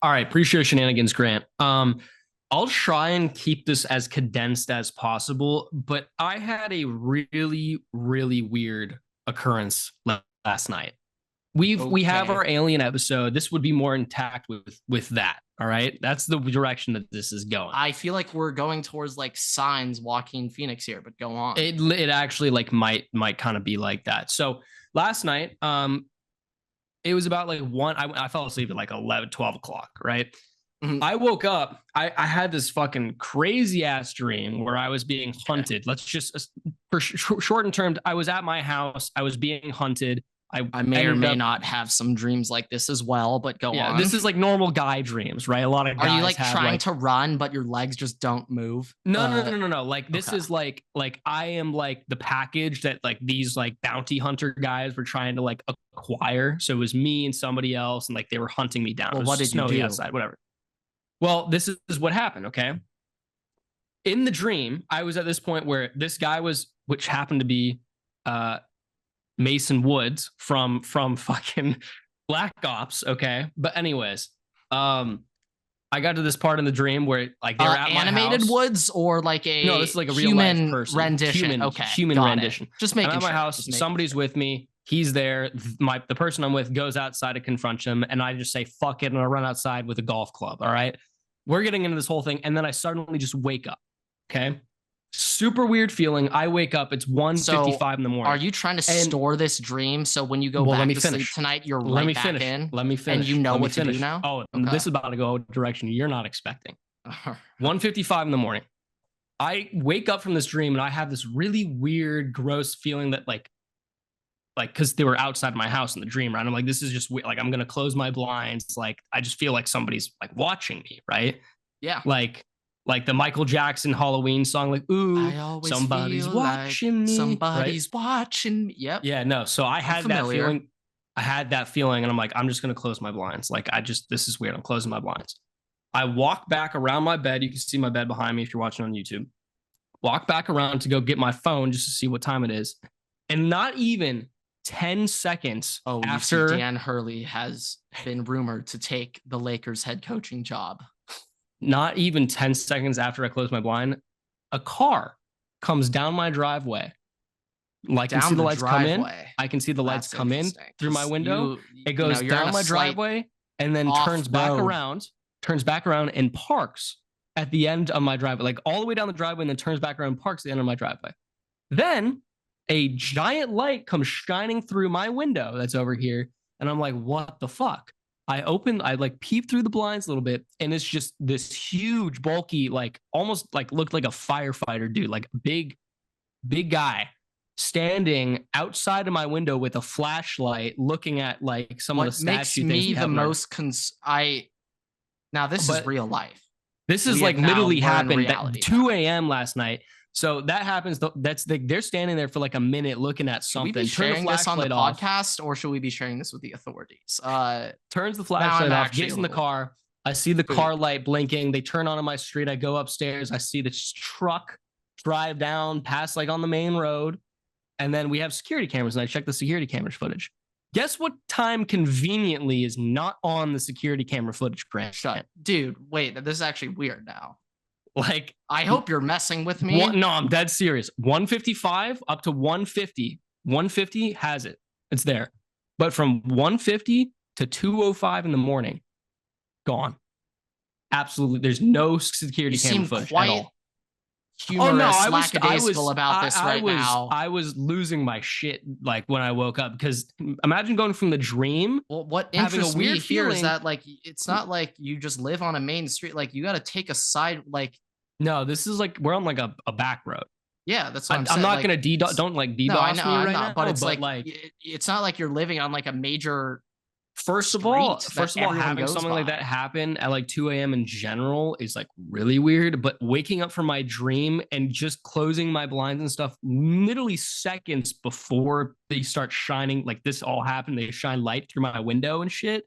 All right, pre-show shenanigans, Grant. I'll try and keep this as condensed as possible, but I had a really, really weird occurrence last night. We have Okay. our alien episode. This would be more intact with that. All right, that's the direction that this is going. I feel like we're going towards like signs Joaquin Phoenix here, but go on. It actually like might kind of be like that. So last night, it was about like one. I fell asleep at like 11, 12 o'clock, right? Mhm. I woke up. I had this fucking crazy ass dream where I was being hunted. Let's just, for shortened terms, I was at my house. I was being hunted. I may or may not have some dreams like this as well, but go Yeah, on. this is like normal guy dreams, right? A lot of Are guys you like have trying like to run, but your legs just don't move? no. Like this Okay. is like I am like the package that like these like bounty hunter guys were trying to like acquire. So it was me and somebody else, and like they were hunting me down. Well, It was what did you snowy do? outside, whatever. Well, this is what happened. Okay, in the dream, I was at this point where this guy was, which happened to be Mason Woods from fucking Black Ops. Okay, but anyways, I got to this part in the dream where like they were at my Animated house. Woods or like a No, this is like a real life human person. rendition. Okay, Human got rendition. It. Just I'm making at my sure. house. Somebody's with me. He's there. The person I'm with goes outside to confront him, and I just say fuck it, and I run outside with a golf club. All right, we're getting into this whole thing, and then I suddenly just wake up. Okay, super weird feeling. I wake up. It's 1:55 in the morning. Are you trying to store this dream so when you go back to sleep tonight, you're right back in? Let me finish. And you know what to do now? Oh, okay. This is about to go a direction you're not expecting. 1:55 in the morning. I wake up from this dream and I have this really weird, gross feeling that like because they were outside my house in the dream, right? I'm like, this is just like I'm gonna close my blinds. Like I just feel like somebody's like watching me, right? Yeah. Like the Michael Jackson Halloween song, like, ooh, somebody's watching me. Somebody's watching me. Yep. Yeah, no. So I had that feeling. I had that feeling, and I'm like, I'm just gonna close my blinds. Like, this is weird. I'm closing my blinds. I walk back around my bed. You can see my bed behind me if you're watching on YouTube. Walk back around to go get my phone just to see what time it is. And not even 10 seconds after Dan Hurley has been rumored to take the Lakers head coaching job. Not even 10 seconds after I close my blind, a car comes down my driveway. Like I can see the lights come in. I can see the lights come in through my window. It goes down my driveway and then turns back around and parks at the end of my driveway, like all the way down the driveway, and then turns back around and parks at the end of my driveway. Then a giant light comes shining through my window that's over here. And I'm like, what the fuck? I like peep through the blinds a little bit, and it's just this huge, bulky, like almost like looked like a firefighter dude, like big guy standing outside of my window with a flashlight, looking at like some of the statue things. Makes me the most now this is real life. This is like literally happened at 2 a.m. last night. So that happens. They're standing there for like a minute looking at something. Should we be sharing this on the podcast, or should we be sharing this with the authorities? Turns the flashlight off, gets in the car. I see the car light blinking. They turn onto my street. I go upstairs. I see this truck drive down past like on the main road. And then we have security cameras, and I check the security cameras footage. Guess what time conveniently is not on the security camera footage, Grant? Dude, wait, this is actually weird now. Like, I hope you're messing with me. No, I'm dead serious. 155 up to 150. 150 has it. It's there. But from 150 to 2:05 in the morning, gone. Absolutely. There's no security camera footage at all. Humorous, lackadaisical about this right now. I was losing my shit like when I woke up, because imagine going from the dream. Well, what interests me here is that like it's not like you just live on a main street. Like you got to take a side. Like no, this is like we're on like a back road. Yeah, that's what I'm saying. I'm not gonna don't like DDoS me right now. But it's like it's not like you're living on like a major. First of all, having something like that happen at like 2 a.m. in general is like really weird. But waking up from my dream and just closing my blinds and stuff literally seconds before they start shining, like this all happened, they shine light through my window and shit.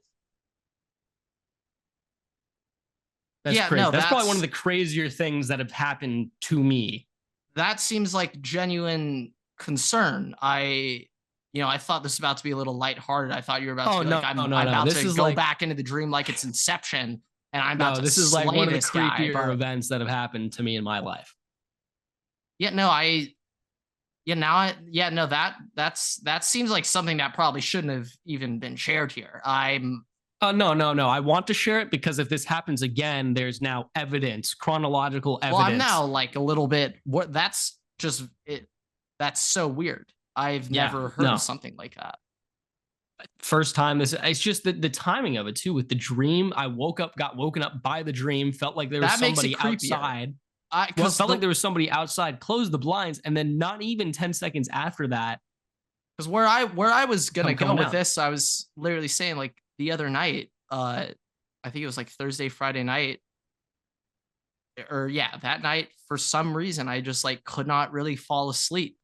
That's crazy. That's probably one of the crazier things that have happened to me. That seems like genuine concern. I thought this was about to be a little lighthearted. I thought you were about to be like, I'm about to go back into the dream like it's Inception, and I'm about to this is slay like one of the this guy, creepier events that have happened to me in my life. That seems like something that probably shouldn't have even been shared here. No. I want to share it because if this happens again, there's now evidence, chronological evidence. Well, I'm now like a little bit. That's just it. That's so weird. I've never heard of something like that. First time it's just the timing of it too. With the dream, I got woken up by the dream, felt like there was somebody outside. Felt like there was somebody outside, closed the blinds, and then not even 10 seconds after that. Because where I was gonna go with this, I was literally saying like the other night, I think it was like Thursday, Friday night. That night, for some reason, I just like could not really fall asleep.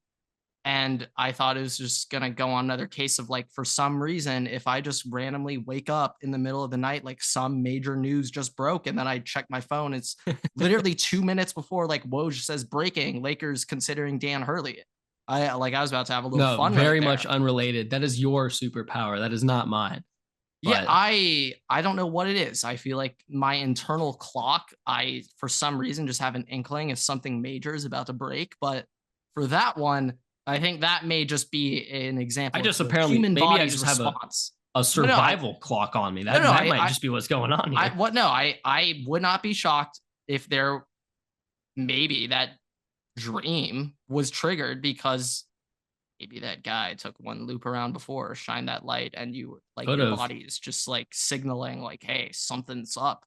And I thought it was just going to go on another case of like, for some reason, if I just randomly wake up in the middle of the night, like some major news just broke, and then I check my phone, it's literally 2 minutes before like Woj says breaking, Lakers considering Dan Hurley. I was about to have a little fun. Very much unrelated. That is your superpower. That is not mine. But I don't know what it is. I feel like my internal clock, I, for some reason, just have an inkling if something major is about to break. But for that one, I think that may just be an example. I just apparently human maybe body's I just response. have a survival clock on me. That might just be what's going on here. I would not be shocked if there maybe that dream was triggered because maybe that guy took one loop around before, shined that light, and you like your body is just like signaling like, hey, something's up.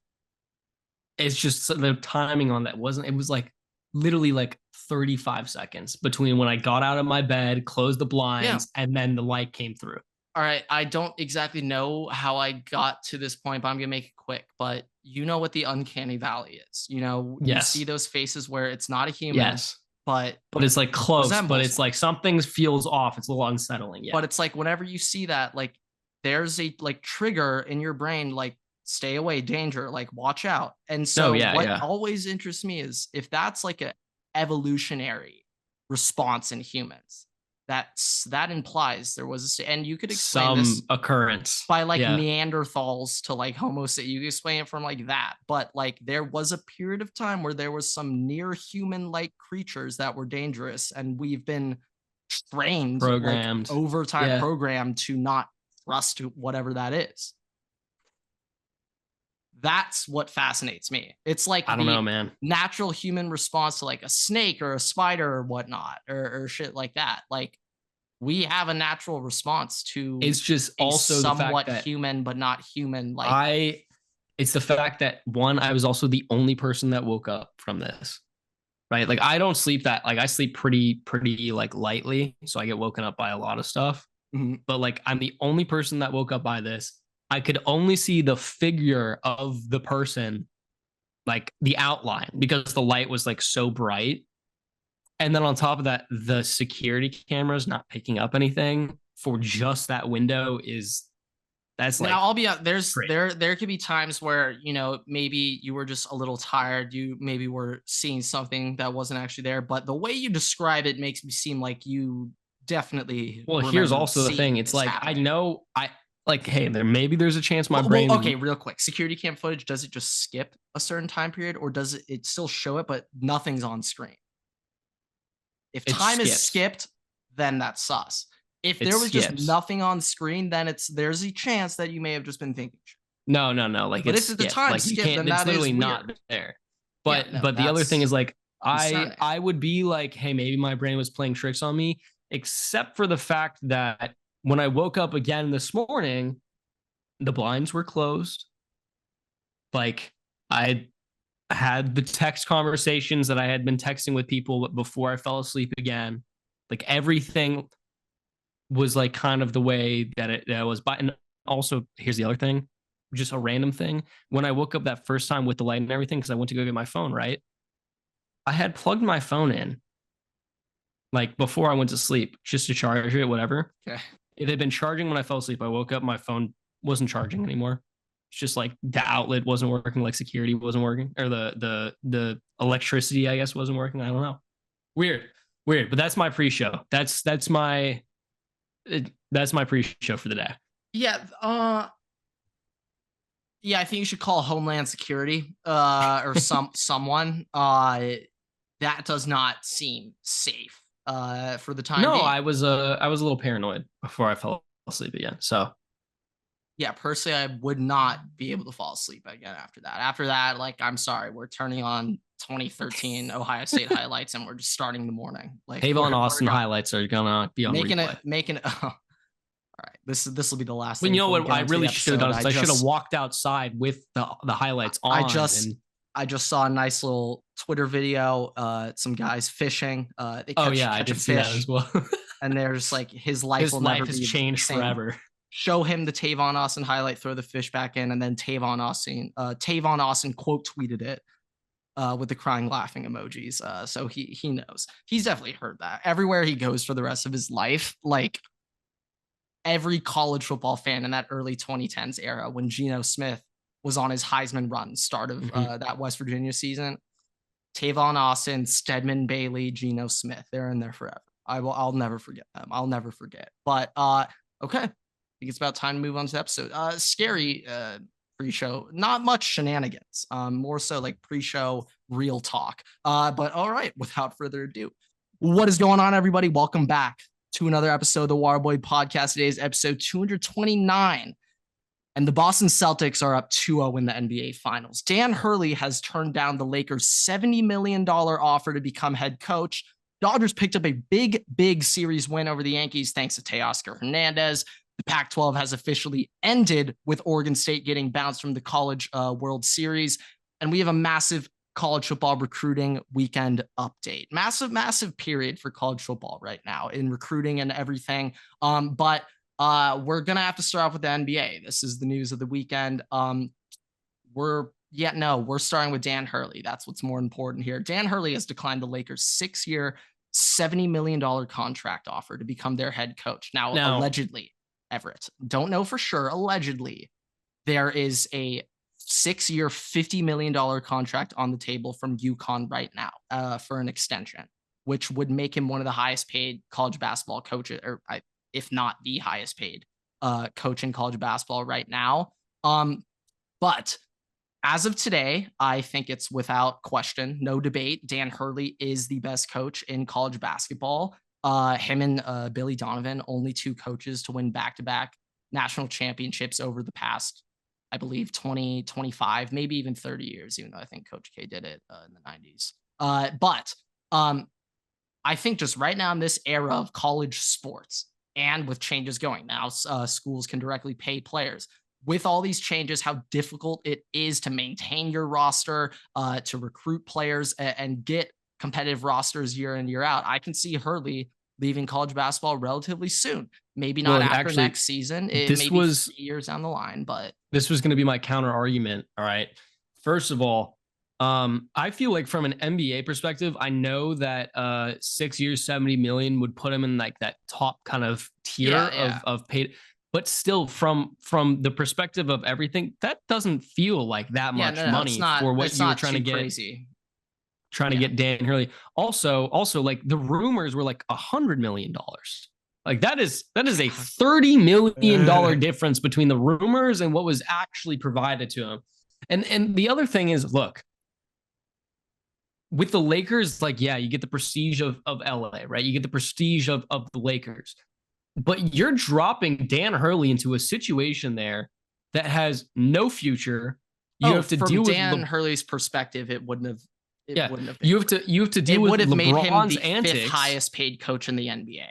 It's just the timing on that it was like literally like 35 seconds between when I got out of my bed, closed the blinds, and then the light came through. All right. I don't exactly know how I got to this point, but I'm going to make it quick. But you know what the uncanny valley is. You see those faces where it's not a human. Yes. But it's like close, but it's like something feels off. It's a little unsettling. Yeah. But it's like whenever you see that, like there's a like trigger in your brain, like stay away, danger, like watch out. And so what always interests me is if that's like a evolutionary response in humans, that implies there was and you could explain this occurrence by like Neanderthals to like Homo sapiens. You can explain it from like that, but like there was a period of time where there was some near human like creatures that were dangerous, and we've been trained, programmed like, over time, programmed to not trust whatever that is. That's what fascinates me. It's like I don't know, man. Natural human response to like a snake or a spider or whatnot or shit like that. Like we have a natural response to. It's just also somewhat the fact that human but not human. Like it's the fact that one, I was also the only person that woke up from this. Right, like I don't sleep that. Like I sleep pretty like lightly, so I get woken up by a lot of stuff. Mm-hmm. But like I'm the only person that woke up by this. I could only see the figure of the person, like the outline, because the light was like so bright. And then on top of that, the security cameras not picking up anything for just that window that's like. Now I'll be out. There could be times where maybe you were just a little tired. You maybe were seeing something that wasn't actually there. But the way you describe it makes me seem like you definitely. Well, here's also the thing. It's like happening. Like, hey, there's a chance my brain. Okay, real quick. Security cam footage, does it just skip a certain time period, or does it still show it, but nothing's on screen? If time is skipped, then that's sus. If there was just nothing on screen, then there's a chance that you may have just been thinking. No. Like, but if the time skipped, then it's literally not there. But the other thing is like, I would be like, hey, maybe my brain was playing tricks on me, except for the fact that when I woke up again this morning, the blinds were closed. Like I had the text conversations that I had been texting with people before I fell asleep again. Like everything was like kind of the way that it was. And also, here's the other thing, just a random thing. When I woke up that first time with the light and everything, because I went to go get my phone, right? I had plugged my phone in like before I went to sleep just to charge it, whatever. Okay. It had been charging when I fell asleep. I woke up, my phone wasn't charging anymore. It's just like the outlet wasn't working, like security wasn't working, or the electricity, I guess, wasn't working. I don't know. Weird. But that's my pre-show. That's my That's my pre-show for the day. Yeah. Yeah, I think you should call Homeland Security or someone. That does not seem safe for the time being. I was a little paranoid before I fell asleep again. So yeah, personally, I would not be able to fall asleep again after that. After that, like, I'm sorry, we're turning on 2013 Ohio State highlights and we're just starting the morning. Like, Avon Austin highlights are gonna be on making replay. it. All right, this will be the last thing. You know what I really should have done? I should have walked outside with the highlights on. I just saw a nice little Twitter video. Some guys fishing. They I did see that as well. And there's like his life has changed forever. Show him the Tavon Austin highlight, throw the fish back in, and then Tavon Austin quote tweeted it with the crying laughing emojis. So he knows. He's definitely heard that. Everywhere he goes for the rest of his life, like every college football fan in that early 2010s era when Geno Smith was on his Heisman run, start of that West Virginia season, Tavon Austin, Stedman Bailey, Geno Smith, they're in there forever. I'll never forget them. I'll never forget. But okay. I think it's about time to move on to the episode. Scary pre-show, not much shenanigans, more so like pre-show real talk. But all right, without further ado, what is going on, everybody? Welcome back to another episode of the Waterboy Podcast. Today is episode 229, and the Boston Celtics are up 2-0 in the NBA Finals. Dan Hurley has turned down the Lakers' $70 million offer to become head coach. Dodgers picked up a big series win over the Yankees thanks to Teoscar Hernandez. The Pac-12 has officially ended with Oregon State getting bounced from the College World Series. And we have a massive college football recruiting weekend update. Massive period for college football right now in recruiting and everything. But we're going to have to start off with the NBA. This is the news of the weekend. We're starting with Dan Hurley. That's what's more important here. Dan Hurley has declined the Lakers' 6-year, $70 million contract offer to become their head coach. Now allegedly, Everett, don't know for sure, allegedly, there is a 6-year, $50 million contract on the table from UConn right now for an extension, which would make him one of the highest paid college basketball coaches, or if not the highest paid coach in college basketball right now. But as of today, I think it's without question, no debate, Dan Hurley is the best coach in college basketball. Him and Billy Donovan, only 2 coaches to win back-to-back national championships over the past, I believe, 20, 25, maybe even 30 years, even though I think Coach K did it in the 90s. But I think just right now in this era of college sports and with changes going now, schools can directly pay players. With all these changes, how difficult it is to maintain your roster, to recruit players and get competitive rosters year in, year out. I can see Hurley leaving college basketball relatively soon. Maybe not after next season. It may be 3 years down the line, but this was going to be my counter argument. All right. First of all, I feel like from an NBA perspective, I know that 6 years, 70 million would put him in like that top kind of tier of paid. But still, from the perspective of everything, that doesn't feel like that much money for what you were trying to get. Crazy. Trying to get Dan Hurley. Also, like the rumors were like $100 million. Like that is a $30 million difference between the rumors and what was actually provided to him. And the other thing is, look, with the Lakers, like, yeah, you get the prestige of LA, right? You get the prestige of the Lakers. But you're dropping Dan Hurley into a situation there that has no future. You have to deal with Dan Hurley's perspective, it wouldn't have. Wouldn't have been you have to deal with LeBron's made him the antics. 5th highest paid coach in the NBA.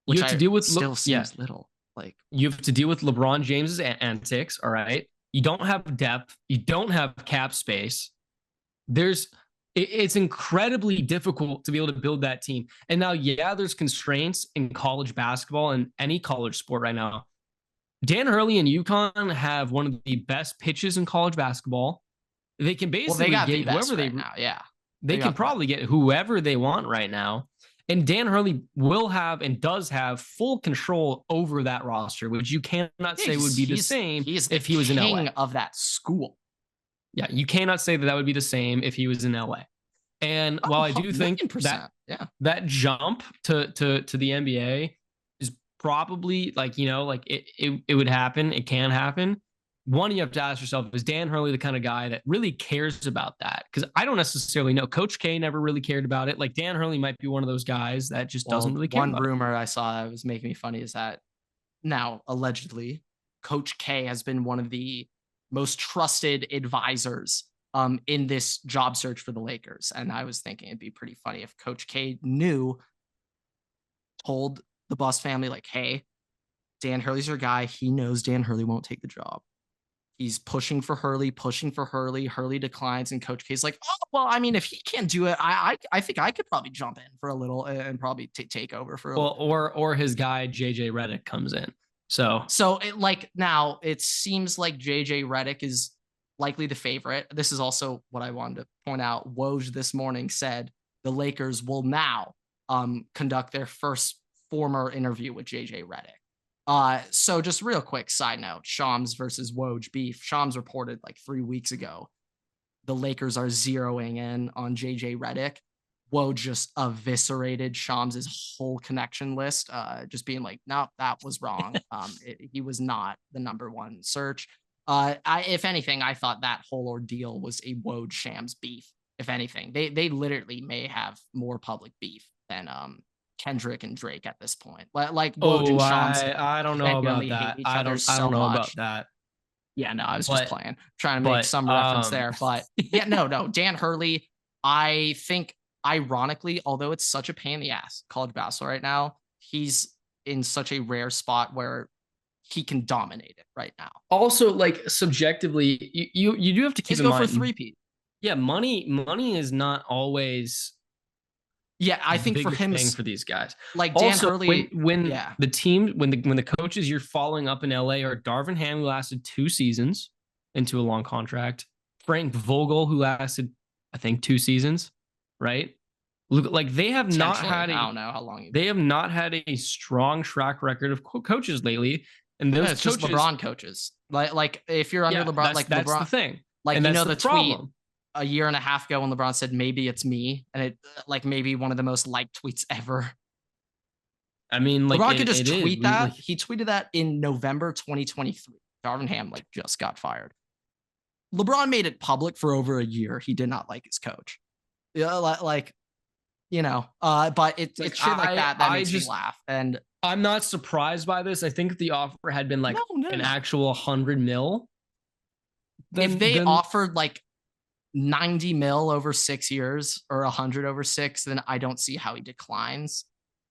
You have to deal with still seems little. Like you have to deal with LeBron James's antics. All right, you don't have depth. You don't have cap space. It's incredibly difficult to be able to build that team. And now, there's constraints in college basketball and any college sport right now. Dan Hurley and UConn have one of the best pitches in college basketball. They can basically get whoever they now. Yeah, they can probably get whoever they want right now. And Dan Hurley will have and does have full control over that roster, which you cannot say would be the same if he was in LA. Of that school. Yeah, you cannot say that would be the same if he was in LA. And while I do think that jump to the NBA is probably like, like it would happen. It can happen. One, you have to ask yourself, is Dan Hurley the kind of guy that really cares about that? Because I don't necessarily know. Coach K never really cared about it. Like Dan Hurley might be one of those guys that just doesn't really care. One rumor I saw that was making me funny is that now, allegedly, Coach K has been one of the most trusted advisors in this job search for the Lakers. And I was thinking it'd be pretty funny if Coach K told the Bus family, like, hey, Dan Hurley's your guy. He knows Dan Hurley won't take the job. He's pushing for Hurley. Hurley declines, and Coach K's like, oh, well, I mean, if he can't do it, I think I could probably jump in for a little and probably take over for a little. Or his guy JJ Redick comes in. So now it seems like JJ Redick is likely the favorite. This is also what I wanted to point out. Woj this morning said the Lakers will now conduct their first former interview with JJ Redick. So just real quick side note, Shams versus Woj beef. Shams reported like 3 weeks ago, the Lakers are zeroing in on JJ Redick. Woj just eviscerated Shams' whole connection list, just being like, no, that was wrong. He was not the number one search. If anything, I thought that whole ordeal was a Woj Shams beef. If anything, they literally may have more public beef than Kendrick and Drake at this point. Like Woj and Shams, I don't know about that. I don't know about that. Yeah, no, I was just playing, trying to make some reference there. But yeah, no, Dan Hurley, I think ironically, although it's such a pain in the ass, college basketball right now, he's in such a rare spot where he can dominate it right now. Also, like subjectively, you do have to keep in mind for three-peat. Yeah, money is not always. Yeah, I think for him, for these guys, like Dan Hurley, when the coaches you're following up in LA are Darvin Ham, who lasted 2 seasons into a long contract, Frank Vogel, who lasted, I think, 2 seasons, right? Look, like they have not had I don't know how long they have not had a strong track record of coaches lately, and those coaches, just LeBron coaches. Like if you're under LeBron, like that's LeBron, the thing. Like and the tweet a year and a half ago when LeBron said, maybe it's me. And it like maybe one of the most liked tweets ever. I mean, like LeBron could just tweet that. He tweeted that in November 2023. Darvin Ham like just got fired. LeBron made it public for over a year. He did not like his coach. Yeah, like, but it's shit like that makes me laugh. And I'm not surprised by this. I think the offer had been like an actual 100 mil. If they offered like 90 mil over 6 years or 100 over 6, then I don't see how he declines.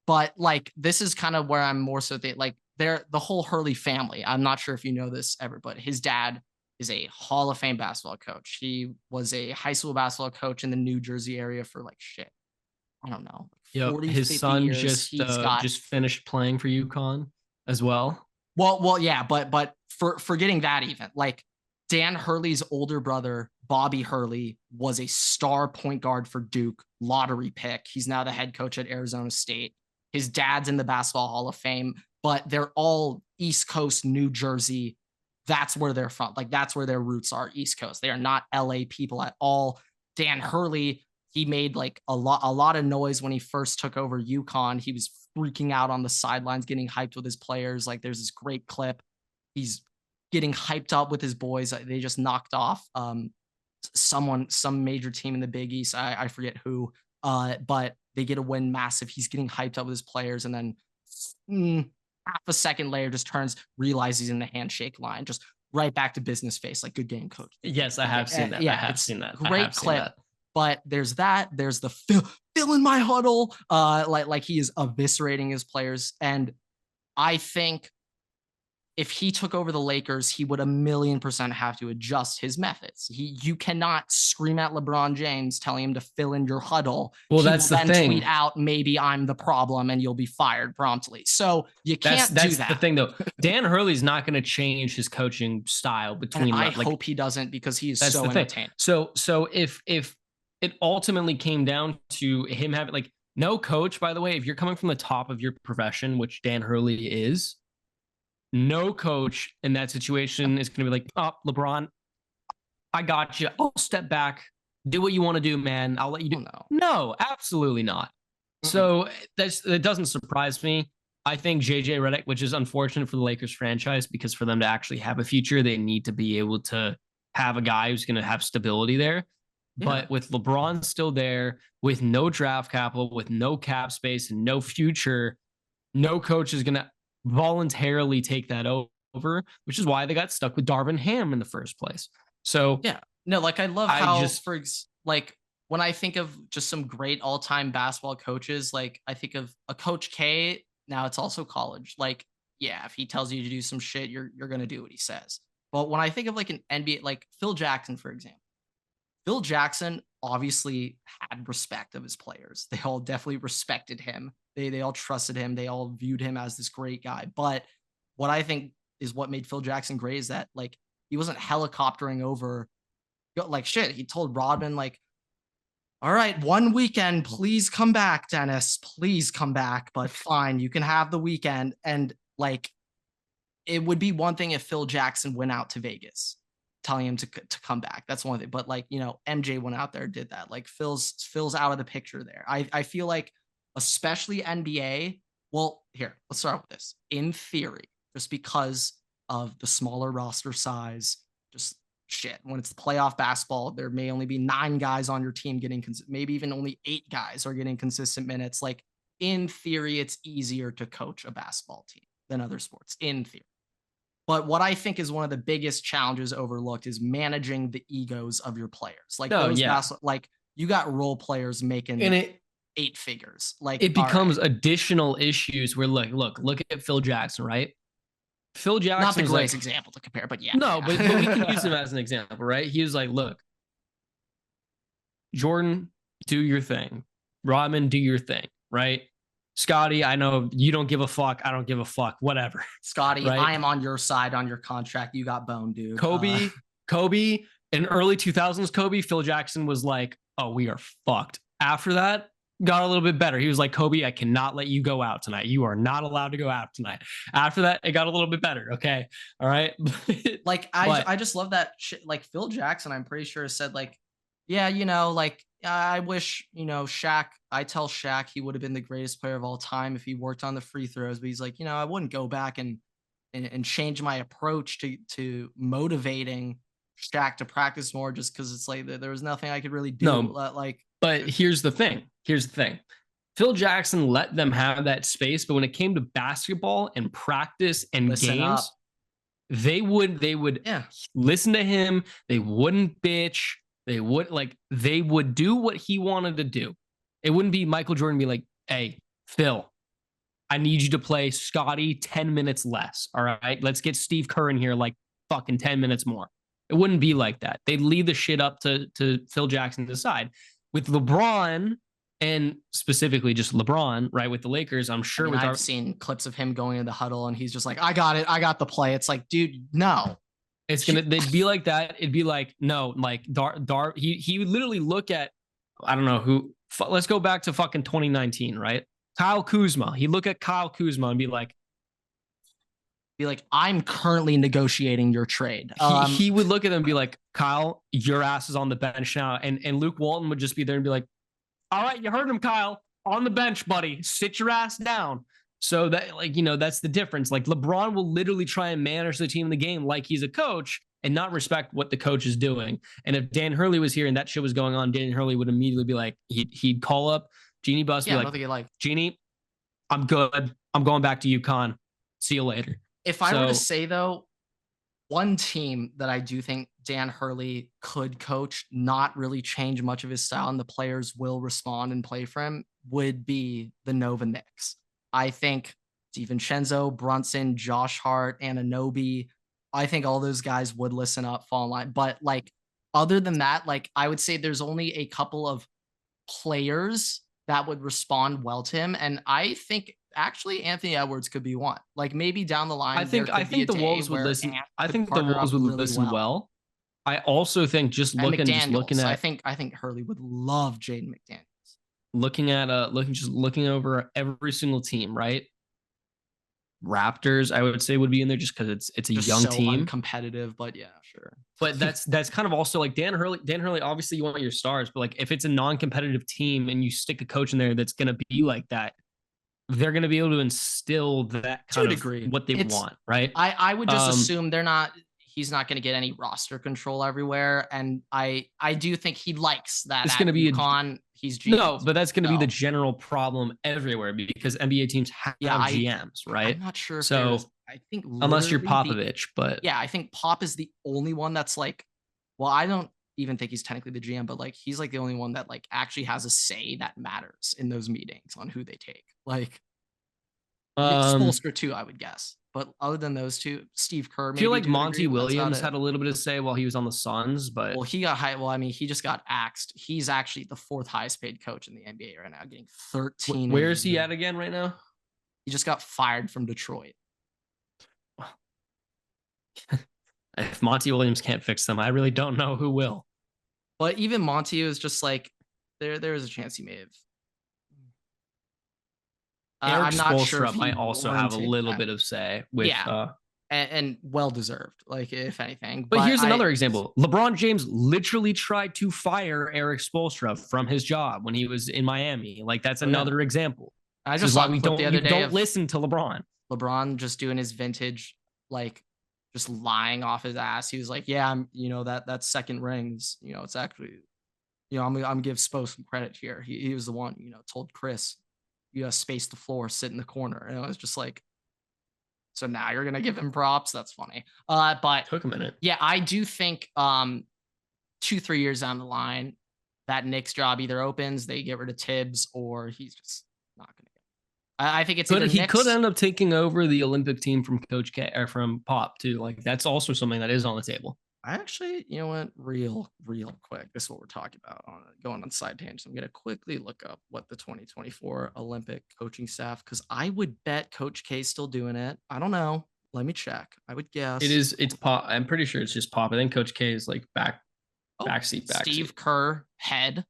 But like, this is kind of where I'm more so like the whole Hurley family. I'm not sure if you know this ever, but his dad is a Hall of Fame basketball coach. He was a high school basketball coach in the New Jersey area for like I don't know. 40, his son just finished playing for UConn as well. Well, yeah, but forgetting that even, like Dan Hurley's older brother, Bobby Hurley, was a star point guard for Duke, lottery pick. He's now the head coach at Arizona State. His dad's in the Basketball Hall of Fame, but they're all East Coast, New Jersey. That's where they're from. Like that's where their roots are, East Coast. They are not LA people at all. Dan Hurley, he made like a lot of noise when he first took over UConn. He was freaking out on the sidelines, getting hyped with his players. Like there's this great clip. He's getting hyped up with his boys. They just knocked off some major team in the Big East. I forget who, but they get a win massive. He's getting hyped up with his players. And then half a second later just turns, realizes he's in the handshake line, just right back to business face. Like, good game, coach. Yes, I have seen that. Yeah, I have seen that. Great clip. But there's that. There's the fill in my huddle. Like he is eviscerating his players. And I think if he took over the Lakers, he would 1,000,000% have to adjust his methods. You cannot scream at LeBron James telling him to fill in your huddle. Well, that's the thing. Tweet out, maybe I'm the problem, and you'll be fired promptly. So you can't do that. That's the thing, though. Dan Hurley's not going to change his coaching style between. I hope he doesn't, because he is so entertaining. So if it ultimately came down to him having like no coach, by the way, if you're coming from the top of your profession, which Dan Hurley is, no coach in that situation is going to be like, oh, LeBron, I got you. I'll step back. Do what you want to do, man. I'll let you do. No, absolutely not. Mm-hmm. So that doesn't surprise me. I think JJ Redick, which is unfortunate for the Lakers franchise, because for them to actually have a future, they need to be able to have a guy who's going to have stability there. Yeah. But with LeBron still there, with no draft capital, with no cap space and no future, no coach is going to voluntarily take that over, which is why they got stuck with Darvin Ham in the first place. So yeah, no, like I love how like when I think of just some great all-time basketball coaches, like I think of a Coach K. Now it's also college. Like, yeah, if he tells you to do some shit, you're going to do what he says. But when I think of like an NBA, like Phil Jackson, for example, Phil Jackson obviously had respect of his players. They all definitely respected him. They all trusted him. They all viewed him as this great guy. But what I think is what made Phil Jackson great is that like he wasn't helicoptering over like shit. He told Rodman like, all right, one weekend, please come back, Dennis. Please come back. But fine, you can have the weekend. And like, it would be one thing if Phil Jackson went out to Vegas, telling him to come back. That's one thing. But like, you know, MJ went out there, did that. Like Phil's out of the picture there. I feel like, especially NBA. Well, here, let's start with this. In theory, just because of the smaller roster size, just shit. When it's the playoff basketball, there may only be 9 guys on your team getting, maybe even only 8 guys are getting consistent minutes. Like in theory, it's easier to coach a basketball team than other sports, in theory. But what I think is one of the biggest challenges overlooked is managing the egos of your players. Like like you got role players making 8 figures. Like it becomes additional issues where look at Phil Jackson, right? Phil Jackson, not the greatest example to compare, but yeah. No, but we can use him as an example, right? He was like, look, Jordan, do your thing. Rodman, do your thing, right? Scotty, I know you don't give a fuck. I don't give a fuck. Whatever. Scotty, right? I am on your side on your contract. You got boned, dude. Kobe, in early 2000s, Phil Jackson was like, oh, we are fucked. After that, got a little bit better. He was like, Kobe, I cannot let you go out tonight. You are not allowed to go out tonight. After that, it got a little bit better. Okay. All right. Like, I just love that shit. Like Phil Jackson, I'm pretty sure said like, yeah, you know, like I wish, you know, I tell Shaq he would have been the greatest player of all time if he worked on the free throws, but he's like, you know, I wouldn't go back and change my approach to motivating Shaq to practice more just because it's like there was nothing I could really do. No, but here's the thing. Phil Jackson let them have that space, but when it came to basketball and practice and games, they would listen to him. They wouldn't bitch. They would do what he wanted to do. It wouldn't be Michael Jordan be like, hey, Phil, I need you to play Scotty 10 minutes less. All right, let's get Steve Kerr in here like fucking 10 minutes more. It wouldn't be like that. They'd leave the shit up to Phil Jackson to decide. With LeBron, and specifically just LeBron, right, with the Lakers, I'm sure I've seen clips of him going in the huddle and he's just like, I got it. I got the play. It's like, dude, no. They'd be like that. It'd be like, no, like he would literally look at, I don't know who, let's go back to fucking 2019, right? Kyle Kuzma. He'd look at Kyle Kuzma and be like, I'm currently negotiating your trade. He would look at them and be like, Kyle, your ass is on the bench now. And Luke Walton would just be there and be like, all right, you heard him, Kyle, on the bench, buddy, sit your ass down. So that, like, you know, that's the difference. Like LeBron will literally try and manage the team in the game like he's a coach and not respect what the coach is doing. And if Dan Hurley was here and that shit was going on, Dan Hurley would immediately be like, he'd call up Jeannie Buss, be like, Jeannie, I'm good. I'm going back to UConn. See you later. If I were to say, though, one team that I do think Dan Hurley could coach, not really change much of his style, and the players will respond and play for him, would be the Nova Knicks. I think DiVincenzo, Brunson, Josh Hart, Anunoby, I think all those guys would listen up, fall in line. But, like, other than that, like, I would say there's only a couple of players that would respond well to him. And I think actually Anthony Edwards could be one. Like maybe down the line. I think the Wolves would listen. I think the Wolves would listen well. I also think just looking at. I think Hurley would love Jaden McDaniels. Looking over every single team, right? Raptors, I would say, would be in there just because it's a young team, competitive. But yeah, sure. But that's kind of also like Dan Hurley. Dan Hurley, obviously, you want your stars, but like if it's a non-competitive team and you stick a coach in there that's gonna be like that, they're going to be able to instill that kind of what they want, right? I would just assume he's not going to get any roster control everywhere. And I do think he likes that. It's going to be he's GMs. No, but that's going to be the general problem everywhere because NBA teams have GMs, right? I'm not sure. So I think unless you're Popovich, but yeah, I think Pop is the only one that's like, well, I don't even think he's technically the GM, but like he's like the only one that like actually has a say that matters in those meetings on who they take. Like Spoelstra too, I would guess. But other than those two, Steve Kerr. I feel like Monty Williams had a little bit of say while he was on the Suns, but he got high. Well, I mean, he just got axed. He's actually the 4th highest paid coach in the NBA right now, getting 13. Where is he at again right now? He just got fired from Detroit. If Monty Williams can't fix them, I really don't know who will. But even Monty was just like, there is a chance he may have. I'm not sure if might also have a little bit of say with and well deserved, like if anything. But here's another example. LeBron James literally tried to fire Eric Spoelstra from his job when he was in Miami. Like that's another example. I just saw we don't the other day don't listen to LeBron. LeBron just doing his vintage, like just lying off his ass. He was like, yeah, I'm, that second rings, it's actually, I'm give Spo some credit here. He was the one, told Chris, you gotta space the floor, sit in the corner. And I was just like, so now you're gonna give him props? That's funny. But took a minute. Yeah, I do think 2-3 years down the line, that Knicks job either opens, they get rid of Tibbs, or he's just not gonna get it. I think it's he could end up taking over the Olympic team from Coach K or from Pop too. Like that's also something that is on the table. I actually, you know what, real quick, this is what we're talking about going on side tangents. I'm going to quickly look up what the 2024 Olympic coaching staff, because I would bet Coach K is still doing it. I don't know. Let me check. I would guess. It's Pop. I'm pretty sure it's just Pop. I think Coach K is like backseat. Steve Kerr, head.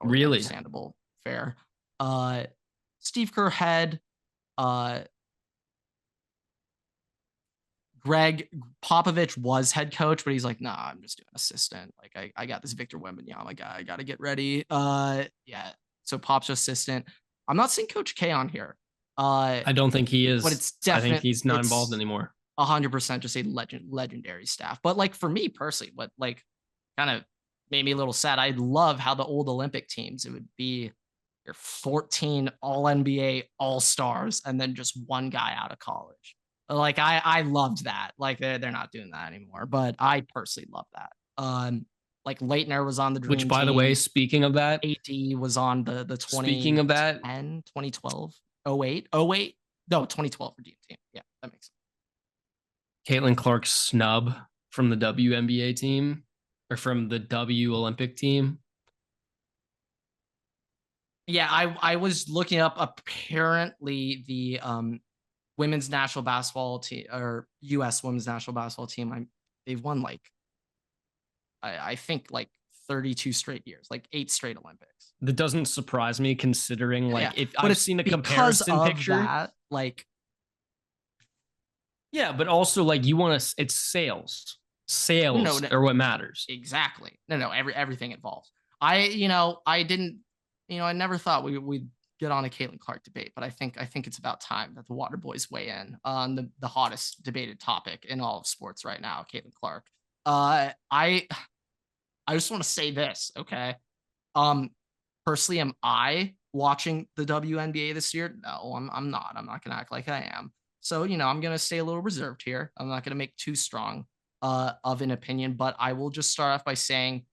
Really? Understandable. Fair. Steve Kerr, head. Greg Popovich was head coach, but he's like, nah, I'm just doing assistant. Like I got this Victor Wembanyama guy. I got to get ready. Yeah. So Pop's assistant. I'm not seeing Coach K on here. I don't think he is. But it's definitely. I think he's not involved anymore. 100% just a legendary staff. But like for me personally, what like kind of made me a little sad. I love how the old Olympic teams, it would be your 14 all NBA all-stars and then just one guy out of college. Like I loved that. Like they're not doing that anymore, but I personally love that. Like Leitner was on the Dream Which, by the way, speaking of that, AD was on the 20. Speaking of that, 2012, 08, no 2012 for Dream Team. Yeah, that makes sense. Caitlin Clark's snub from the WNBA team or from the W Olympic team. Yeah, I was looking up. Apparently, the women's national basketball team or U.S. women's national basketball team, they've won like I think like 32 straight years, like 8 straight Olympics. That doesn't surprise me considering if I've seen a comparison picture. That, like, yeah, but also like you want to, it's sales are what matters. Exactly. No, everything involves. I never thought we'd get on a Caitlin Clark debate, but I think it's about time that the Water Boys weigh in on the hottest debated topic in all of sports right now, Caitlin Clark. I just want to say this, okay? Personally, am I watching the WNBA this year? No, I'm not. I'm not gonna act like I am. So, I'm gonna stay a little reserved here. I'm not gonna make too strong of an opinion, but I will just start off by saying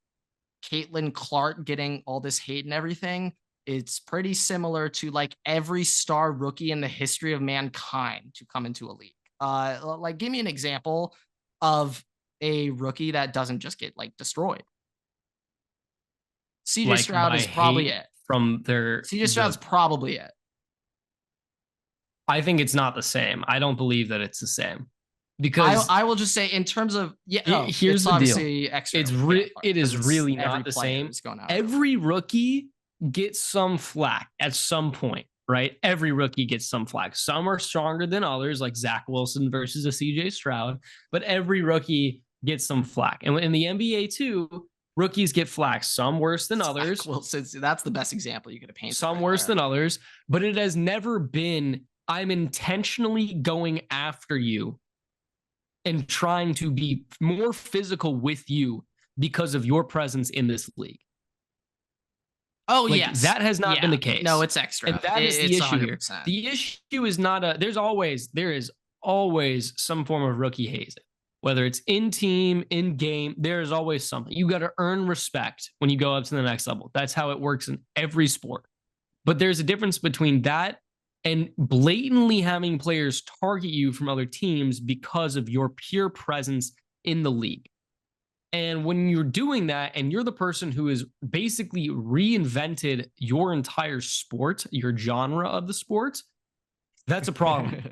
Caitlin Clark getting all this hate and everything, it's pretty similar to like every star rookie in the history of mankind to come into a league. Like, give me an example of a rookie that doesn't just get like destroyed. CJ Stroud is probably it. CJ Stroud's probably it. I think it's not the same. I don't believe that it's the same. Because I will just say in terms of here's the deal. It is really not the same. Every rookie gets some flack at some point, right? Every rookie gets some flack. Some are stronger than others, like Zach Wilson versus a CJ Stroud, but every rookie gets some flack. And in the NBA too, rookies get flack, some worse than others. Well, since that's the best example you could have painted. Some worse than others, but it has never been, I'm intentionally going after you and trying to be more physical with you because of your presence in this league. Oh, yes. That has not been the case. No, it's extra. And that is the issue 100%. Here. The issue is not there is always some form of rookie hazing. Whether it's in team, in game, there is always something. You got to earn respect when you go up to the next level. That's how it works in every sport. But there's a difference between that and blatantly having players target you from other teams because of your pure presence in the league. And when you're doing that and you're the person who has basically reinvented your entire sport, your genre of the sport, that's a problem.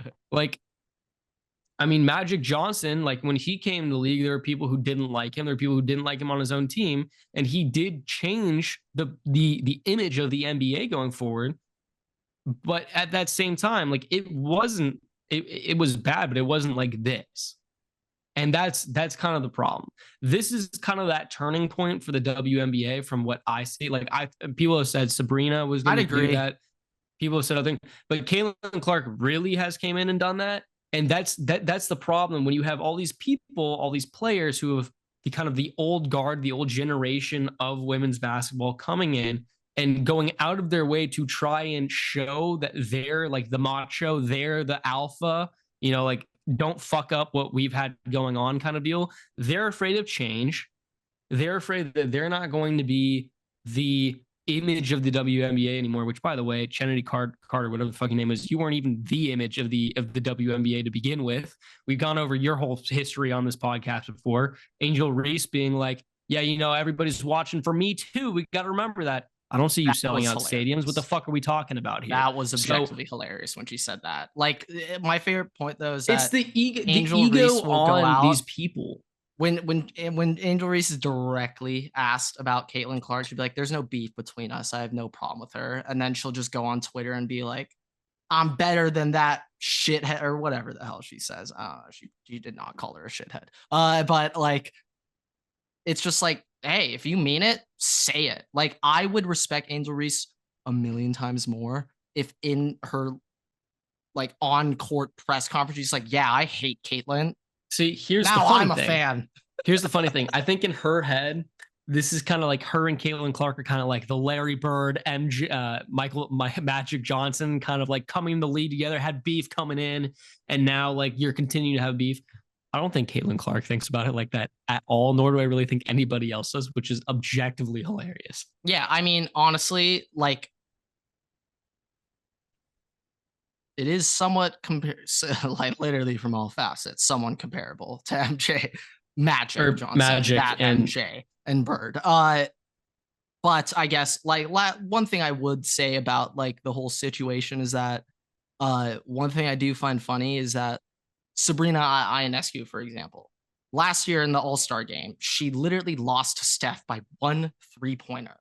Magic Johnson, when he came to the league, there were people who didn't like him. There were people who didn't like him on his own team. And he did change the image of the NBA going forward. But at that same time, it was bad, but it wasn't like this. And that's kind of the problem. This is kind of that turning point for the WNBA from what I see. People have said Sabrina was going to do that. People have said other things. But Caitlin Clark really has came in and done that. And that's the problem when you have all these people, all these players who have the old guard, the old generation of women's basketball coming in and going out of their way to try and show that they're the macho, they're the alpha, don't fuck up what we've had going on kind of deal. They're afraid of change. They're afraid that they're not going to be the image of the WNBA anymore, which, by the way, Chennedy Carter, whatever the fucking name is, you weren't even the image of the WNBA to begin with. We've gone over your whole history on this podcast before. Angel Reese being everybody's watching for me too. We got to remember that. I don't see you selling out stadiums. What the fuck are we talking about here? That was objectively hilarious when she said that. My favorite point though is that it's the ego. Angel the ego Reese will on go out these people. When Angel Reese is directly asked about Caitlin Clark, she'd be like, "There's no beef between us. I have no problem with her." And then she'll just go on Twitter and be like, "I'm better than that shithead," or whatever the hell she says. She did not call her a shithead. But it's just hey, if you mean it, say it. I would respect Angel Reese a million times more if in her on court press conference, she's like, "Yeah, I hate Caitlin." See, here's now the funny I'm a thing. fan. Here's the funny thing. I think in her head, this is kind of her and Caitlin Clark are kind of the Larry Bird, Magic Johnson, kind of coming in the lead together, had beef coming in, and now you're continuing to have beef. I don't think Caitlin Clark thinks about it like that at all, nor do I really think anybody else does, which is objectively hilarious. Yeah, honestly, it is somewhat literally from all facets, someone comparable to MJ, Magic Johnson, MJ and Bird. But I guess one thing I would say about the whole situation is that one thing I do find funny is that Sabrina Ionescu, for example, last year in the All-Star game, she literally lost to Steph by 1 3-pointer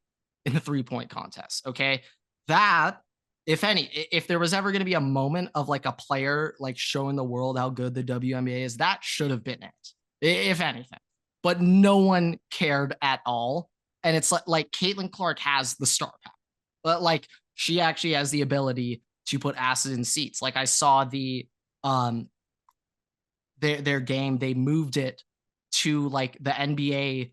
in the 3-point contest. Okay, that. If there was ever going to be a moment of a player showing the world how good the WNBA is, that should have been it, if anything. But no one cared at all. And it's like Caitlin Clark has the star power, but she actually has the ability to put asses in seats. I saw their game, they moved it to the NBA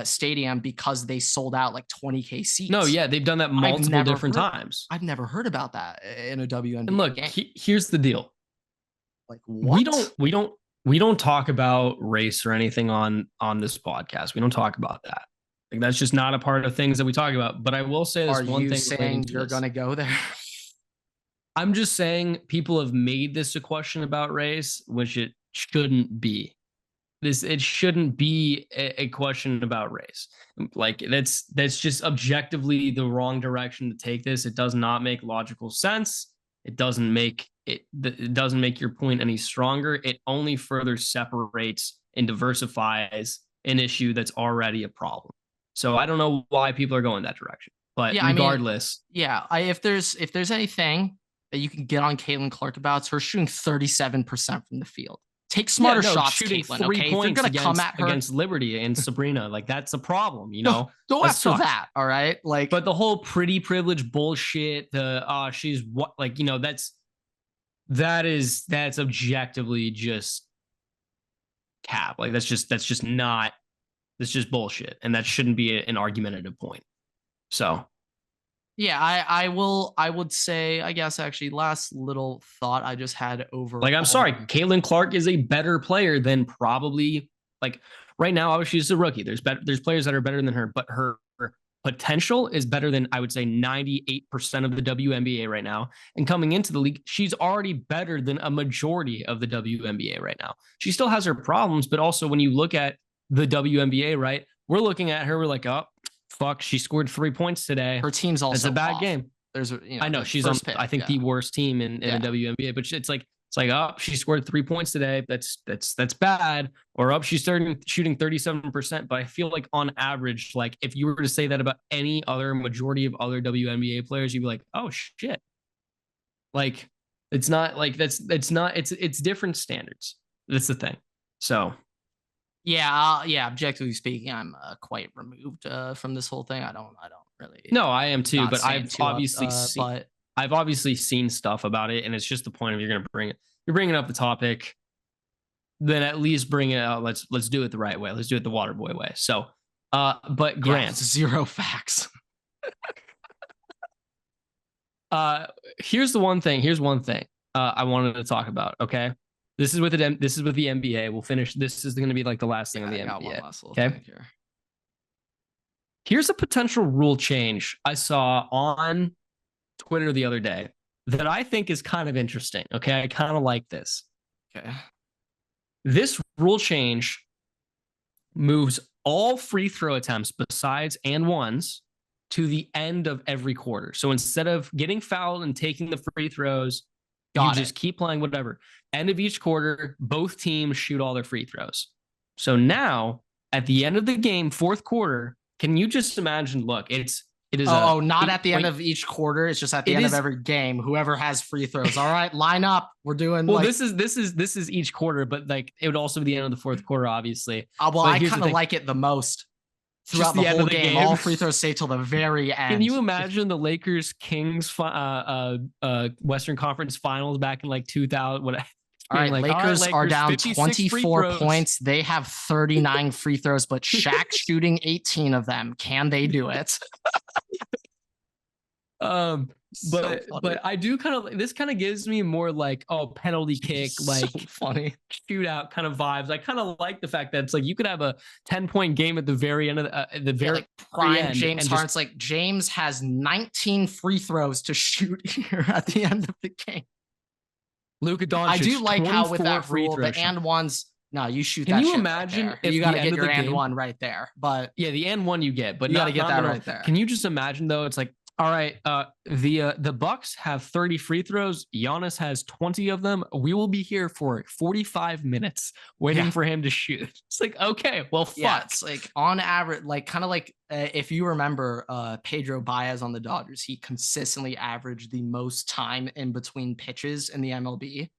stadium because they sold out 20K seats. No, yeah, they've done that multiple different times. I've never heard about that in a WNBA and look, game. Here's the deal. What? We don't talk about race or anything on this podcast. We don't talk about that. That's just not a part of things that we talk about. But I will say this one thing. Are you saying you're going to go there? I'm just saying people have made this a question about race, which it shouldn't be. It shouldn't be a question about race. That's just objectively the wrong direction to take this. It does not make logical sense. It doesn't make your point any stronger. It only further separates and diversifies an issue that's already a problem. So I don't know why people are going that direction. But regardless. If there's anything that you can get on Caitlin Clark about, it's her shooting 37% from the field. take smarter shots, shooting Caitlin, 3 okay? points if you're gonna come at her against Liberty and Sabrina, like that's a problem, you know. Go after that, all right? Like, but the whole pretty privilege bullshit, she's what, like, you know, that's objectively just cap. Like that's just bullshit, and that shouldn't be an argumentative point. So yeah, I would say, I guess, actually, last little thought I just had over. Like, I'm sorry, Caitlin Clark is a better player than probably, like, right now, obviously she's a rookie. There's players that are better than her, but her potential is better than, I would say, 98% of the WNBA right now. And coming into the league, she's already better than a majority of the WNBA right now. She still has her problems, but also when you look at the WNBA, right, we're looking at her, we're like, oh, fuck, she scored 3 points today. Her team's also it's a bad game. There's, I know she's on, I think, the worst team in the WNBA, but it's like, oh, she scored 3 points today. That's bad. Or up, she's shooting 37%. But I feel like on average, like if you were to say that about any other majority of other WNBA players, you'd be like, oh shit. Like it's not like it's different standards. That's the thing. So yeah. Objectively speaking, I'm quite removed from this whole thing. I don't really. No, I am too. But I've obviously seen stuff about it, and it's just the point of you're bringing up the topic, then at least bring it out. Let's do it the right way. Let's do it the Waterboy way. So, but Grant, zero facts. Here's one thing I wanted to talk about. Okay. This is with the NBA. We'll finish. This is going to be like the last thing on the NBA. Okay. Here's a potential rule change I saw on Twitter the other day that I think is kind of interesting. Okay. I kind of like this. Okay. This rule change moves all free throw attempts besides and ones to the end of every quarter. So instead of getting fouled and taking the free throws, just keep playing whatever. End of each quarter, both teams shoot all their free throws. So now at the end of the game, fourth quarter, can you just imagine, look, it is not at the end of each quarter. It's just at the end of every game. Whoever has free throws. All right, line up. We're doing. Well, this is each quarter, but like it would also be the end of the fourth quarter, obviously. I kind of like it the most. Throughout the whole game, all free throws stay till the very end. Can you imagine the Lakers Kings Western Conference Finals back in like 2000? All right, Lakers are down 24 points. They have 39 free throws, but Shaq shooting 18 of them. Can they do it? But I do kind of, this kind of gives me more like, penalty kick, like funny shootout kind of vibes. I kind of like the fact that it's like you could have a 10-point game at the very end of the very prime end. James Harden. It's like James has 19 free throws to shoot here at the end of the game. Luka Doncic. I do like how with that rule, the and ones. No, you shoot. Can you imagine if you got to get your and one right there? But yeah, the and one you get, but you got to get that right there. Can you just imagine though? It's like, all right, the Bucks have 30 free throws. Giannis has 20 of them. We will be here for 45 minutes waiting for him to shoot. It's like, okay, well, fuck. Yeah, it's like on average, like kind of like if you remember Pedro Baez on the Dodgers, he consistently averaged the most time in between pitches in the MLB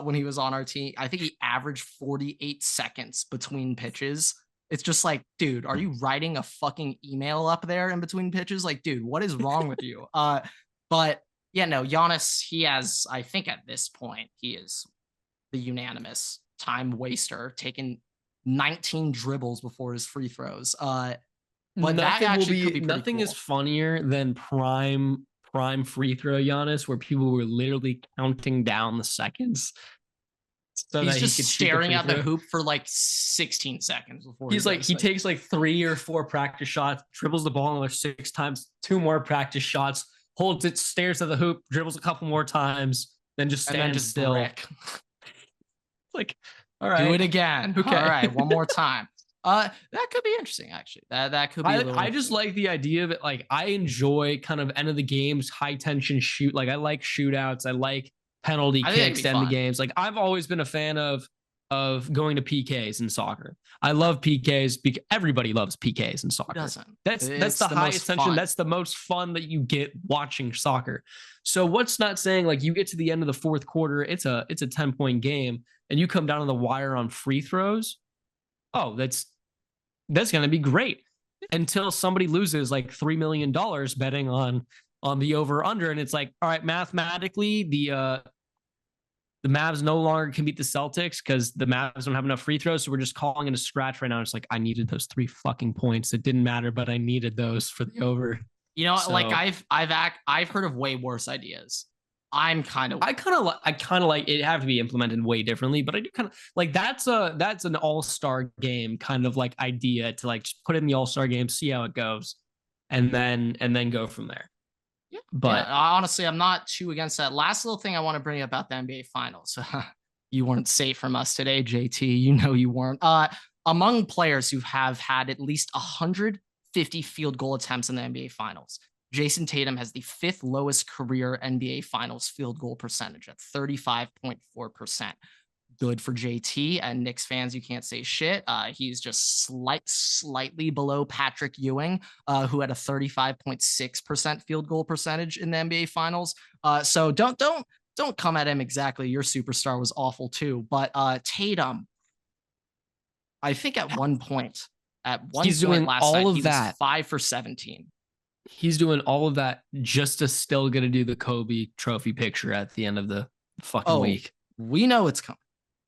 when he was on our team. I think he averaged 48 seconds between pitches. It's just like, dude, are you writing a fucking email up there in between pitches? Like, dude, what is wrong with you? But yeah, no, Giannis, he has, I think at this point, he is the unanimous time waster, taking 19 dribbles before his free throws. But that actually could be nothing cool. is funnier than prime free throw Giannis, where people were literally counting down the seconds. So he's just staring at the hoop for like 16 seconds before he takes like 3 or 4 practice shots, dribbles the ball another 6 times, 2 more practice shots, holds it, stares at the hoop, dribbles a couple more times, then just stands still. Like, all right, do it again. Okay, all right, one more time. That could be interesting, actually. That could be. I just like the idea of it. Like, I enjoy kind of end of the games, high tension shoot. Like, I like shootouts. I like penalty kicks to end the games. Like, I've always been a fan of of going to PKs in soccer. I love PKs because everybody loves PKs in soccer. Who doesn't? That's the highest tension. That's the most fun that you get watching soccer. So what's not saying like you get to the end of the fourth quarter, it's a 10-point game, and you come down on the wire on free throws. Oh, that's going to be great until somebody loses like $3 million betting on the over under, and it's like, all right, mathematically the Mavs no longer can beat the Celtics because the Mavs don't have enough free throws. So we're just calling it a scratch right now. It's like, I needed those 3 fucking points. It didn't matter, but I needed those for the over. You know, so, like I've heard of way worse ideas. I kind of like it have to be implemented way differently, but I do kind of like that's an all-star game kind of like idea to like just put it in the all-star game, see how it goes, and then go from there. Yeah, but honestly, I'm not too against that. Last little thing I want to bring up about the NBA Finals. You weren't safe from us today, JT. You know you weren't. Among players who have had at least 150 field goal attempts in the NBA Finals, Jayson Tatum has the 5th lowest career NBA Finals field goal percentage at 35.4%. Good for JT, and Knicks fans, you can't say shit. He's just slightly below Patrick Ewing, who had a 35.6% field goal percentage in the NBA Finals. So don't come at him exactly. Your superstar was awful too, but Tatum, I think at one point he's doing last all night, of he that. was 5 for 17. He's doing all of that just to still get to do the Kobe Trophy picture at the end of the fucking week. We know it's coming.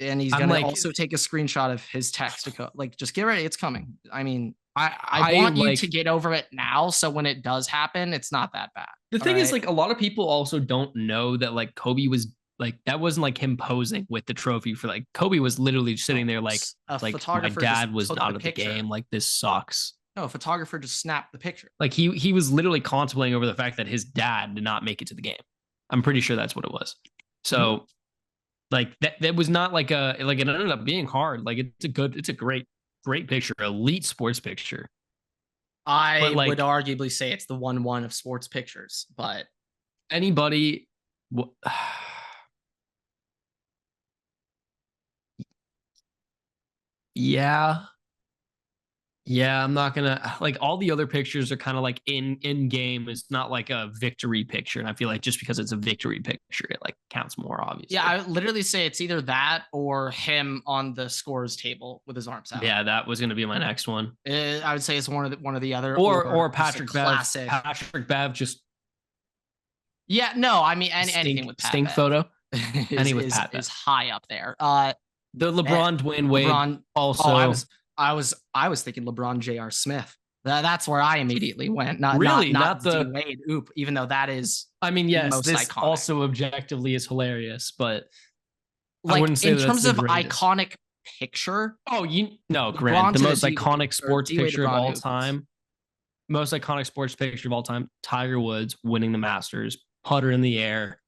And he's going to also take a screenshot of his text to go, like, just get ready. It's coming. I mean, I want you to get over it now. So when it does happen, it's not that bad. The thing is, like, a lot of people also don't know that, like, Kobe was like, that wasn't like him posing with the trophy for like, Kobe was literally sitting there like my dad was out of the game. Like, this sucks. No, a photographer just snapped the picture. Like he was literally contemplating over the fact that his dad did not make it to the game. I'm pretty sure that's what it was. So like that was not like it ended up being hard. Like it's a great picture, elite sports picture. I would arguably say it's the 1-1 of sports pictures, but anybody Yeah, I'm not gonna like all the other pictures are kind of like in game. It's not like a victory picture, and I feel like just because it's a victory picture, it like counts more, obviously. Yeah, I would literally say it's either that or him on the scores table with his arms out. Yeah, that was gonna be my next one. I would say it's one of the other, or Patrick Bev. Patrick Bev just. Yeah, no, I mean anything with Pat stink Bev photo. is high up there. The LeBron Dwayne Wade also. I was thinking LeBron J.R. Smith. That's where I immediately went. Not the Wade. Oop, even though that is. I mean, yes, this iconic. Also objectively is hilarious, but like I wouldn't say in terms of iconic picture. Oh, Grant, the most iconic sports picture of all time. Most iconic sports picture of all time: Tiger Woods winning the Masters, putter in the air.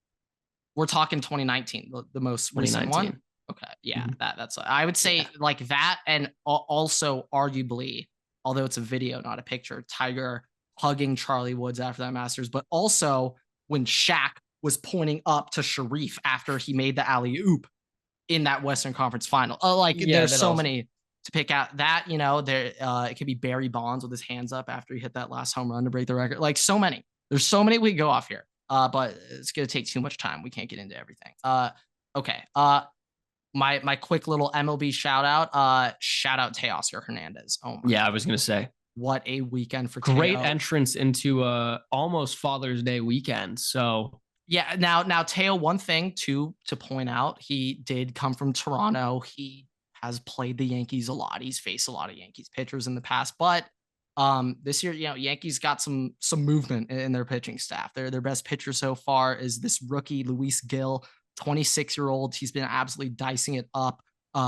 We're talking 2019, the most recent one. Okay, yeah, that's I would say like that, and also arguably, although it's a video, not a picture, Tiger hugging Charlie Woods after that Masters, but also when Shaq was pointing up to Sharif after he made the alley-oop in that Western Conference final. There's so many to pick out. That, there it could be Barry Bonds with his hands up after he hit that last home run to break the record. Like so many. There's so many we go off here. But it's gonna take too much time. We can't get into everything. Okay. My quick little MLB shout out Teoscar Hernandez. Oh my God. I was gonna say, what a weekend for great Teo. Entrance into almost Father's Day weekend. So yeah, now Teo, one thing to point out, he did come from Toronto. He has played the Yankees a lot. He's faced a lot of Yankees pitchers in the past, but this year, Yankees got some movement in their pitching staff. Their best pitcher so far is this rookie Luis Gil. 26-year-old. He's been absolutely dicing it up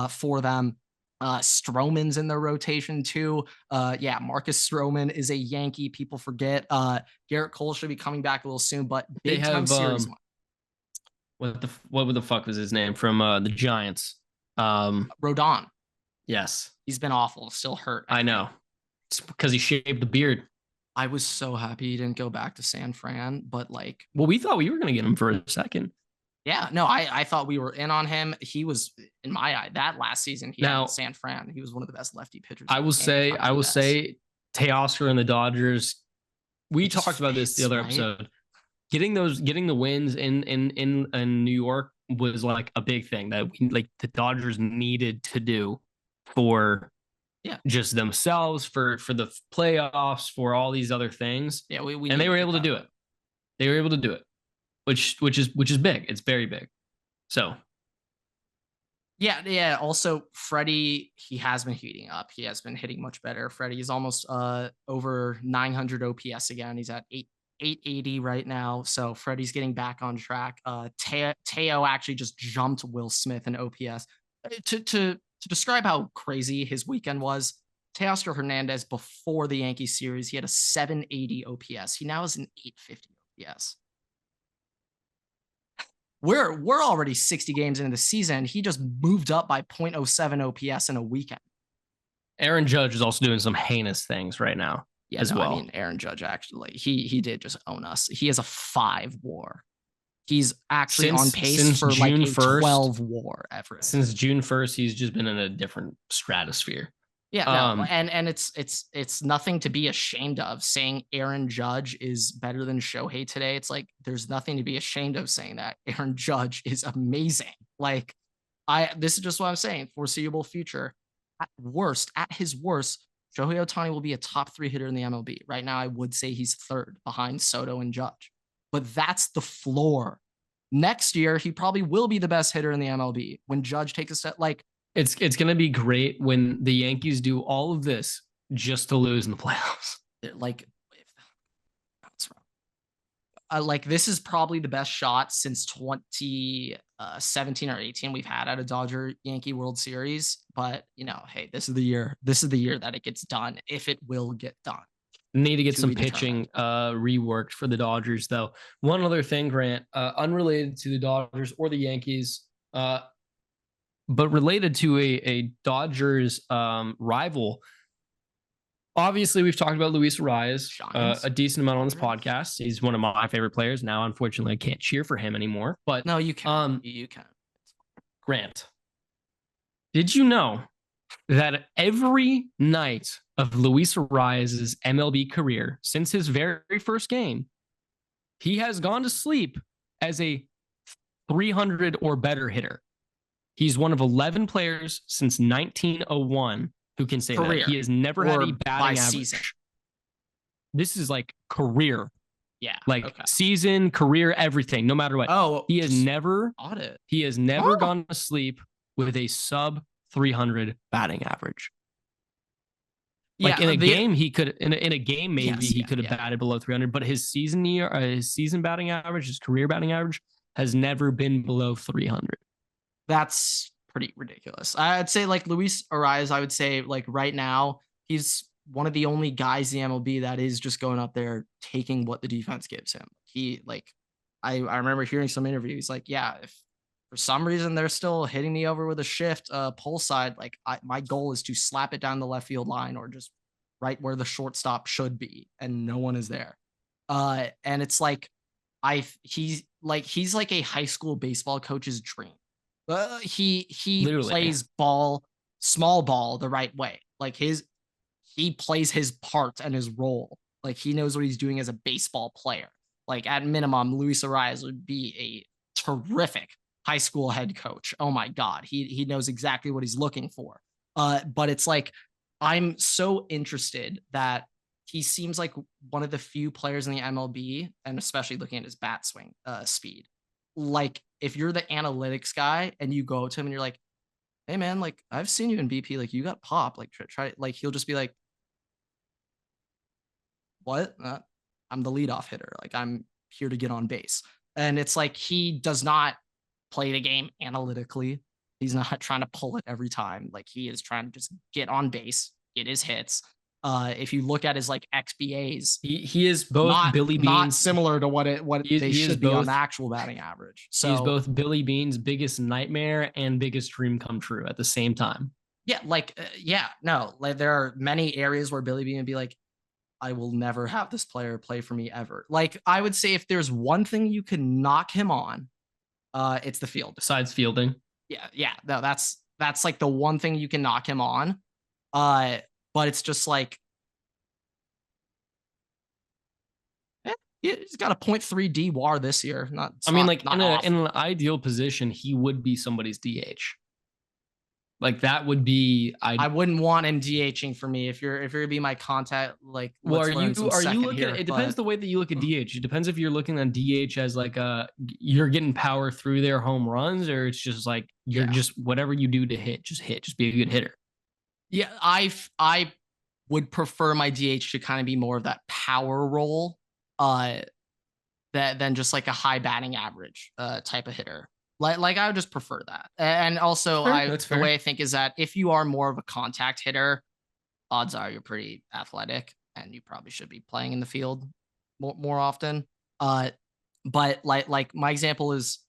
for them. Stroman's in their rotation too. Marcus Stroman is a Yankee. People forget. Garrett Cole should be coming back a little soon, but big time series one. What the fuck was his name from the Giants? Rodon. Yes. He's been awful. Still hurt. I know. It's because he shaved the beard. I was so happy he didn't go back to San Fran, but we thought we were going to get him for a second. Yeah, no, I thought we were in on him. He was, in my eye, that last season he had in San Fran. He was one of the best lefty pitchers. I will say Teoscar and the Dodgers. We talked about this the other episode. Getting the wins in New York was like a big thing that the Dodgers needed to do for just themselves, for the playoffs, for all these other things. Yeah, and they were able to do it. They were able to do it, which is big. It's very big. So. Yeah. Also, Freddie, he has been heating up. He has been hitting much better. Freddie is almost over 900 OPS again. He's at 880 right now. So Freddie's getting back on track. Teo actually just jumped Will Smith in OPS. To describe how crazy his weekend was, Teoscar Hernandez, before the Yankees series, he had a 780 OPS. He now has an 850 OPS. We're already 60 games into the season. He just moved up by 0.07 OPS in a weekend. Aaron Judge is also doing some heinous things right now as well. I mean, Aaron Judge actually, he did just own us. He has a 5 WAR. He's actually on pace for June like a 1st, 12 WAR Everett. Since June 1st, he's just been in a different stratosphere. Yeah, no, and it's nothing to be ashamed of. Saying Aaron Judge is better than Shohei today, it's like there's nothing to be ashamed of saying that. Aaron Judge is amazing. Like, this is just what I'm saying. Foreseeable future. At his worst, Shohei Ohtani will be a top 3 hitter in the MLB. Right now, I would say he's 3rd behind Soto and Judge. But that's the floor. Next year, he probably will be the best hitter in the MLB when Judge takes a step. Like, it's going to be great when the Yankees do all of this just to lose in the playoffs. Like, this is probably the best shot since 2017 or 18 we've had at a Dodger Yankee World Series. But, hey, this is the year. This is the year that it gets done, if it will get done. Need to get some pitching reworked for the Dodgers, though. One other thing, Grant, unrelated to the Dodgers or the Yankees, but related to a Dodgers rival. Obviously, we've talked about Luis Arias a decent amount on this podcast. He's one of my favorite players. Now, unfortunately, I can't cheer for him anymore. But no, you can. You can. Grant, did you know that every night of Luis Arias' MLB career, since his very first game, he has gone to sleep as a 300 or better hitter? He's one of 11 players since 1901 who can say that. He has never had a batting average. Season. This is like career. Yeah. Season, career, everything, no matter what. Oh, he has never gone to sleep with a sub 300 batting average. Like in a game, he could in a game maybe he could have batted below 300, but his season batting average, his career batting average has never been below 300. That's pretty ridiculous. I'd say like Luis Arias, I would say like right now, he's one of the only guys in the MLB that is just going up there taking what the defense gives him. He I remember hearing some interview. He's like, yeah, if for some reason they're still hitting me over with a shift pull side, like my goal is to slap it down the left field line or just right where the shortstop should be, and no one is there. And it's like he's like a high school baseball coach's dream. He literally plays small ball the right way. Like he plays his part and his role. Like he knows what he's doing as a baseball player. Like at minimum, Luis Arias would be a terrific high school head coach. Oh my God. He knows exactly what he's looking for. But it's like, I'm so interested that he seems like one of the few players in the MLB, and especially looking at his bat swing speed. Like if you're the analytics guy and you go to him and you're like, hey man, like I've seen you in BP, like you got pop, like try like he'll just be like, what? I'm the leadoff hitter. Like I'm here to get on base. And it's like, he does not play the game analytically. He's not trying to pull it every time. Like he is trying to just get on base, get his hits. If you look at his like XBAs, he is both Billy Beans, not similar to what they should be on the actual batting average. So he's both Billy Beans' biggest nightmare and biggest dream come true at the same time. Yeah, like there are many areas where Billy Bean would be like, I will never have this player play for me ever. Like I would say if there's one thing you can knock him on, It's the field. Besides fielding. Yeah. No, that's like the one thing you can knock him on. But it's just like, he's got a 0.3 DWAR this year. In an ideal position, he would be somebody's DH. Like that would be. I wouldn't want him DHing for me if you're gonna be my contact. Like, well, are you looking? It depends the way that you look at DH. It depends if you're looking on DH as like you're getting power through their home runs, or it's just like you're just whatever you do to hit, just be a good hitter. Yeah, I would prefer my DH to kind of be more of that power role, than just like a high batting average type of hitter. Like I would just prefer that. And also the way I think is that if you are more of a contact hitter, odds are you're pretty athletic and you probably should be playing in the field more often. But like my example is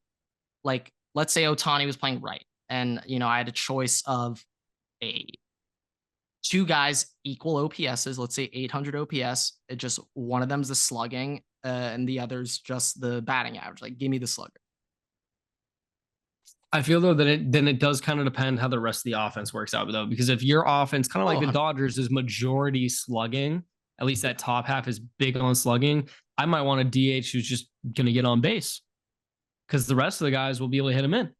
like, let's say Ohtani was playing right and, I had a choice of two guys equal OPSs, let's say 800 OPS. It just one of them's the slugging and the other's just the batting average. Like, give me the slugger. I feel though that it does kind of depend how the rest of the offense works out though, because if your offense, kind of like the Dodgers, is majority slugging, at least that top half is big on slugging, I might want a DH who's just going to get on base because the rest of the guys will be able to hit him in.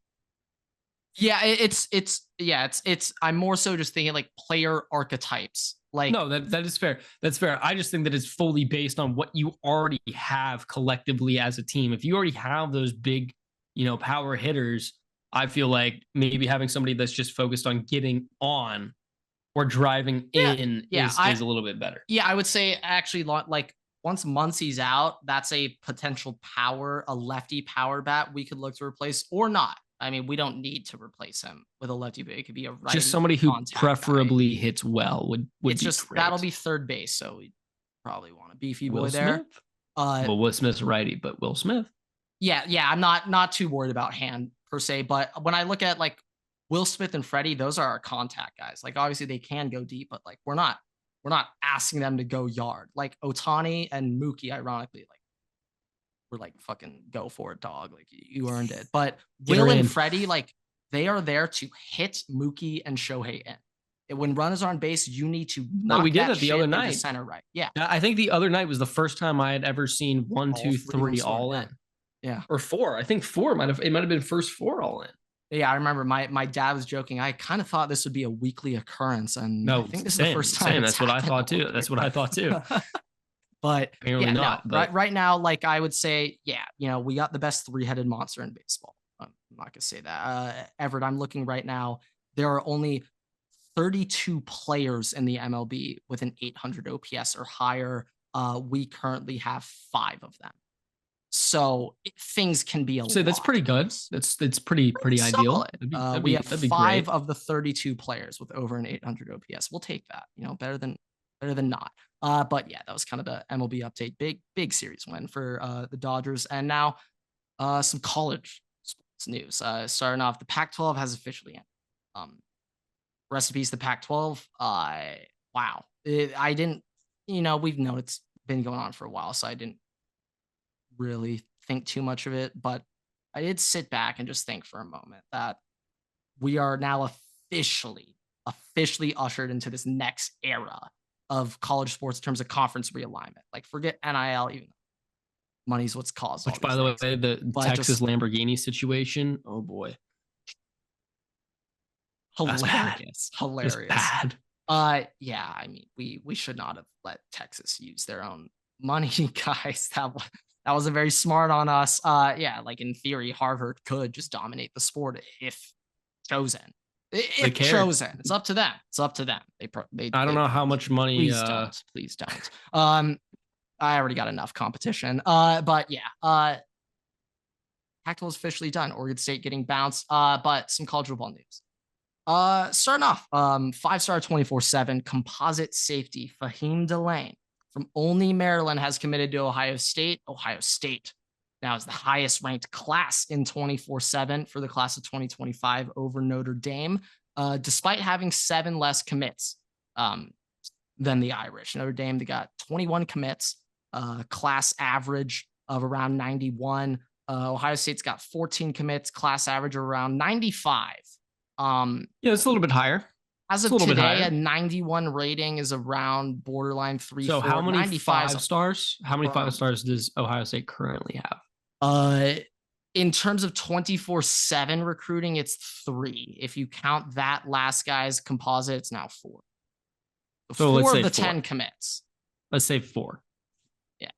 Yeah, it's I'm more so just thinking like player archetypes. Like, no, that is fair. That's fair. I just think that it's fully based on what you already have collectively as a team. If you already have those big, power hitters, I feel like maybe having somebody that's just focused on getting on or driving in is a little bit better. Yeah, I would say actually, like once Muncy's out, that's a potential a lefty power bat we could look to replace or not. I mean, we don't need to replace him with a lefty, but it could be a righty. Just somebody who preferably hits well would it's be just great. That'll be third base, so we probably want a beefy boy there. Well, Will Smith's righty, but Will Smith. Yeah, I'm not too worried about hand per se, but when I look at like Will Smith and Freddie, those are our contact guys. Like obviously they can go deep, but like we're not asking them to go yard. Like Ohtani and Mookie, ironically, like we're like fucking go for it, dog. Like you earned it. But Will and Freddie, like they are there to hit Mookie and Shohei in. When runners are on base, you need to knock we did that the other night. Center right. Yeah. I think the other night was the first time I had ever seen 1, 2, 3 all in. Yeah. Or 4. I think 4 might have been first 4 all in. Yeah, I remember my dad was joking. I kind of thought this would be a weekly occurrence. And I think this is the first time. That's what I thought too. But apparently not. But right now, like I would say, we got the best 3-headed monster in baseball. I'm not gonna say that. Everett, I'm looking right now. There are only 32 players in the MLB with an 800 OPS or higher. We currently have 5 of them. So things can be a lot. That's pretty good. That's pretty ideal. We have 5 of the 32 players with over an 800 OPS. We'll take that. Better than not. But yeah, that was kind of the MLB update. Big series win for the Dodgers. And now some college sports news. Starting off, the Pac-12 has officially ended. Rest in peace, the Pac-12. Wow. I didn't. We've known it's been going on for a while, so I didn't really think too much of it, but I did sit back and just think for a moment that we are now officially ushered into this next era of college sports in terms of conference realignment. Like forget NIL, even money's what's caused. Which, by the way, the Texas Lamborghini situation. Oh boy, hilarious. Bad. Yeah, I mean, we should not have let Texas use their own money, guys. That wasn't very smart on us. Like in theory, Harvard could just dominate the sport if chosen. If chosen, it's up to them. I don't know how much money. Please don't. I already got enough competition. But yeah, Pac-12 is officially done. Oregon State getting bounced. But some college football news. Starting off, 5-star 24/7 composite safety Faheem Delane from Olney, Maryland, has committed to Ohio State. Ohio State now is the highest ranked class in 24/7 for the class of 2025 over Notre Dame, despite having 7 less commits than the Irish. Notre Dame, they got 21 commits, class average of around 91. Ohio State's got 14 commits, class average around 95. Yeah, it's a little bit higher. As of today, a 91 rating is around borderline 3. So how many 5 stars? How many 5 stars does Ohio State currently have? In terms of 24/7 recruiting, it's 3. If you count that last guy's composite, it's now 4. So 4 of the 10 commits. Let's say 4. Yeah.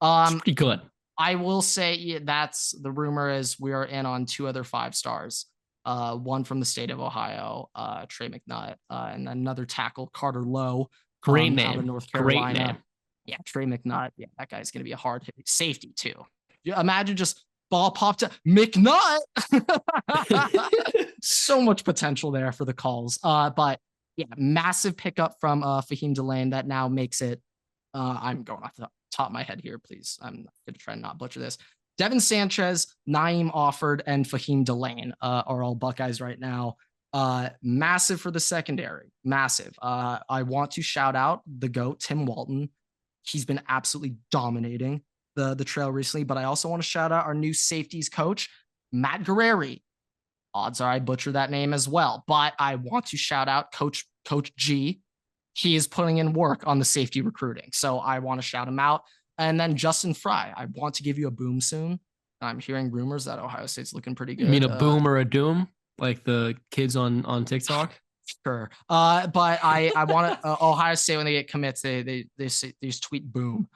It's pretty good. I will say that's the rumor is we are in on 2 other 5 stars. One from the state of Ohio, Trey McNutt, and another tackle, Carter Lowe. Great name. Out of North Carolina. Great name. Yeah, Trey McNutt. Yeah, that guy's going to be a hard hit. Safety, too. Imagine just ball popped up. McNutt! So much potential there for the calls. But yeah, massive pickup from Faheem Delane that now makes it. I'm going off the top of my head here, please. I'm going to try and not butcher this. Devin Sanchez, Naeem Offord, and Faheem Delane are all Buckeyes right now. Massive for the secondary. Massive. I want to shout out the GOAT, Tim Walton. He's been absolutely dominating the trail recently, but I also want to shout out our new safeties coach, Matt Guerreri. Odds are I butcher that name as well, but I want to shout out Coach G. He is putting in work on the safety recruiting, so I want to shout him out. And then Justin Fry, I want to give you a boom soon. I'm hearing rumors that Ohio State's looking pretty good. You mean a boom or a doom, like the kids on TikTok? Sure. But I want to Ohio State when they get commits, they just tweet boom.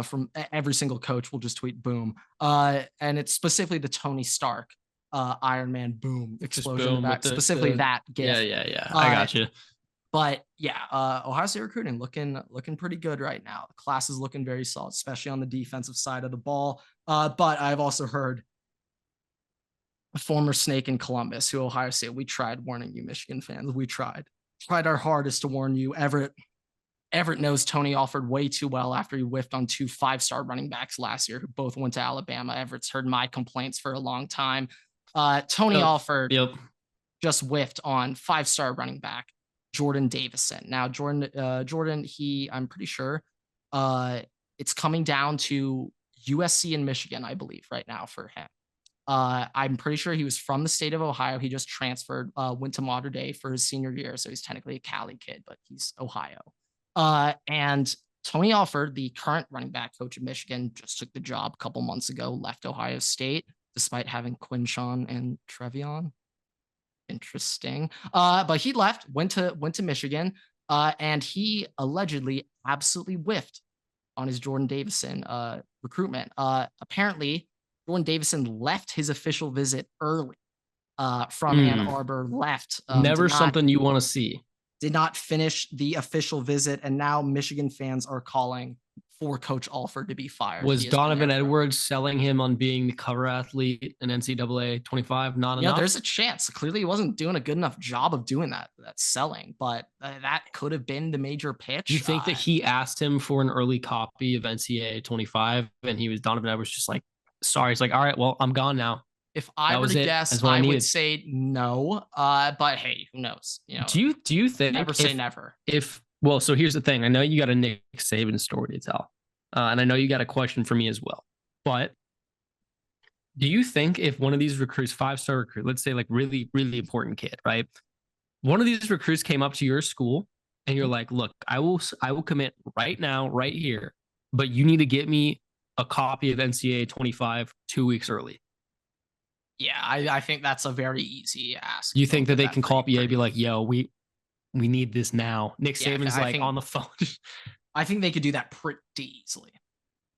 From every single coach will just tweet boom. And it's specifically the Tony Stark Iron Man boom explosion. Boom specifically that gif. Yeah. I got you. But yeah, Ohio State recruiting looking pretty good right now. The class is looking very solid, especially on the defensive side of the ball. But I've also heard a former snake in Columbus who Ohio State, we tried warning you, Michigan fans. We tried our hardest to warn you. Everett knows Tony Alford way too well after he whiffed on 2 5-star running backs last year who both went to Alabama. Everett's heard my complaints for a long time. Tony Alford just whiffed on 5-star running back Jordan Davison. Now, Jordan, I'm pretty sure it's coming down to USC and Michigan, I believe, right now for him. I'm pretty sure he was from the state of Ohio. He just transferred, went to Mater Dei for his senior year. So he's technically a Cali kid, but he's Ohio. And Tony Alford, the current running back coach of Michigan, just took the job a couple months ago, left Ohio State, despite having Quinshawn and Trevion. Interesting. But he left, went to Michigan, and he allegedly absolutely whiffed on his Jordan Davison recruitment. Apparently, Jordan Davison left his official visit early from Ann Arbor, left. Never something you want to see. Did not finish the official visit, and now Michigan fans are calling for Coach Alford to be fired. Was Donovan Edwards selling him on being the cover athlete in NCAA 25 not enough? Yeah, there's a chance. Clearly, he wasn't doing a good enough job of doing that selling, but that could have been the major pitch. Do you think that he asked him for an early copy of NCAA 25, and Donovan Edwards just like, sorry, he's like, all right, well, I'm gone now. If I were to guess, I would say no. But hey, who knows? You know, do you think never say never? Well, so here's the thing. I know you got a Nick Saban story to tell, and I know you got a question for me as well. But do you think if one of these recruits, 5-star recruit, let's say like really, really important kid, right? One of these recruits came up to your school and you're like, look, I will commit right now, right here, but you need to get me a copy of NCAA 25 2 weeks early. Yeah, I think that's a very easy ask. You think that they can call up EA and be like, yo, we need this now. Nick Saban's on the phone. I think they could do that pretty easily.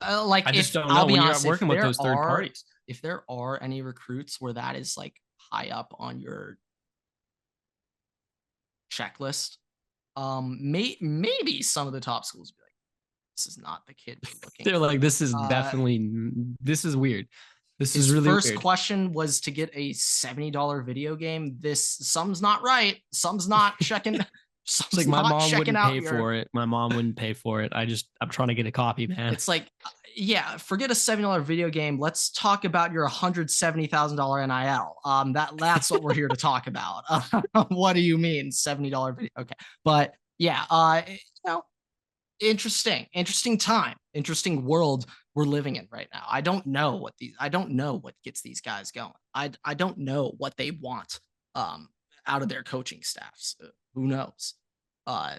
I just don't know when you're working with those third parties. If there are any recruits where that is like high up on your checklist, maybe some of the top schools be like, this is not the kid we're looking They're like, this is definitely, this is weird. This is really first weird. Question was to get a $70 video game. Something's not right. Something's not checking. Like my mom wouldn't pay for it. My mom wouldn't pay for it. I'm trying to get a copy, man. It's like, yeah, forget a $70 video game. Let's talk about your $170,000 NIL. That's what we're here to talk about. What do you mean $70 video? Okay. But yeah, Interesting time, interesting world we're living in right now. I don't know what gets these guys going. I don't know what they want out of their coaching staffs. Who knows? Uh,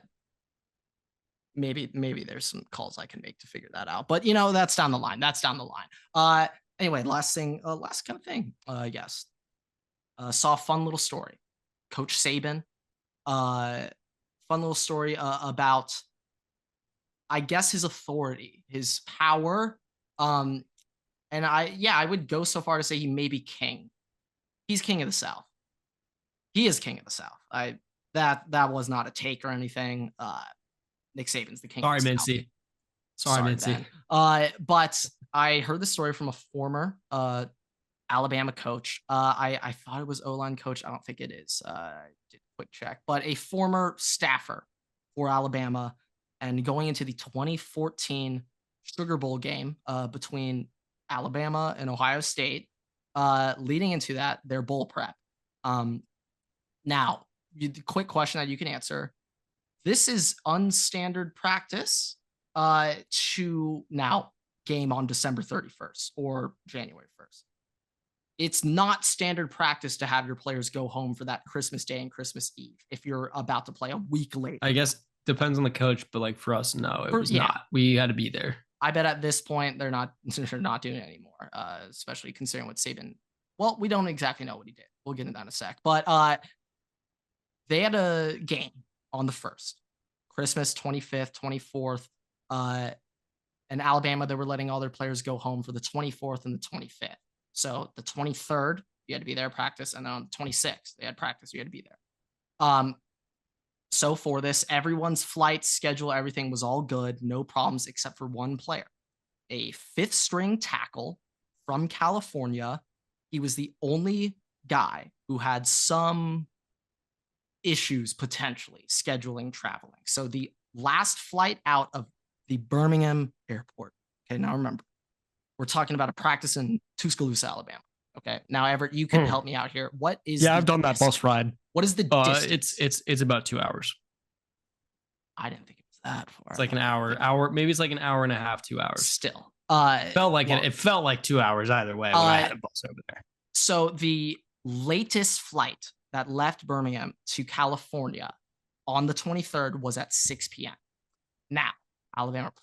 maybe there's some calls I can make to figure that out. But that's down the line. Anyway, last kind of thing, I guess. Saw a fun little story. Coach Saban, fun little story about, I guess, his authority, his power. And I would go so far to say he may be king. He's king of the South. He is king of the South. That was not a take or anything. Nick Saban's the king. Sorry, of the Mincy. South. Sorry, Mincy. But I heard the story from a former Alabama coach. I thought it was O-line coach. I don't think it is. I did a quick check, but a former staffer for Alabama, and going into the 2014 Sugar Bowl game between Alabama and Ohio State, leading into that, their bowl prep. Now, the quick question that you can answer: this is unstandard practice to now game on December 31st or January 1st. It's not standard practice to have your players go home for that Christmas Day and Christmas Eve if you're about to play a week later. I guess depends on the coach, but like for us, no, it was not. We had to be there. I bet at this point they're not doing it anymore, especially considering what Saban. Well, we don't exactly know what he did. We'll get into that in a sec. But they had a game on the 1st, Christmas 25th, 24th, and Alabama, they were letting all their players go home for the 24th and the 25th. So the 23rd, you had to be there practice, and then on the 26th, they had practice, you had to be there. So for this, everyone's flight schedule, everything was all good, no problems except for one player, a 5th string tackle from California. He was the only guy who had some issues potentially scheduling traveling. So the last flight out of the Birmingham airport. Okay, now remember, we're talking about a practice in Tuscaloosa, Alabama. Okay, now Everett, you can help me out here. What is? Yeah, I've done that bus ride. What is the distance? It's about 2 hours. I didn't think it was that far. It's like an hour. Maybe it's like an hour and a half, 2 hours. Still, it felt like 2 hours either way when I had a bus over there. So the latest flight that left Birmingham to California on the 23rd was at 6 p.m. Now, Alabama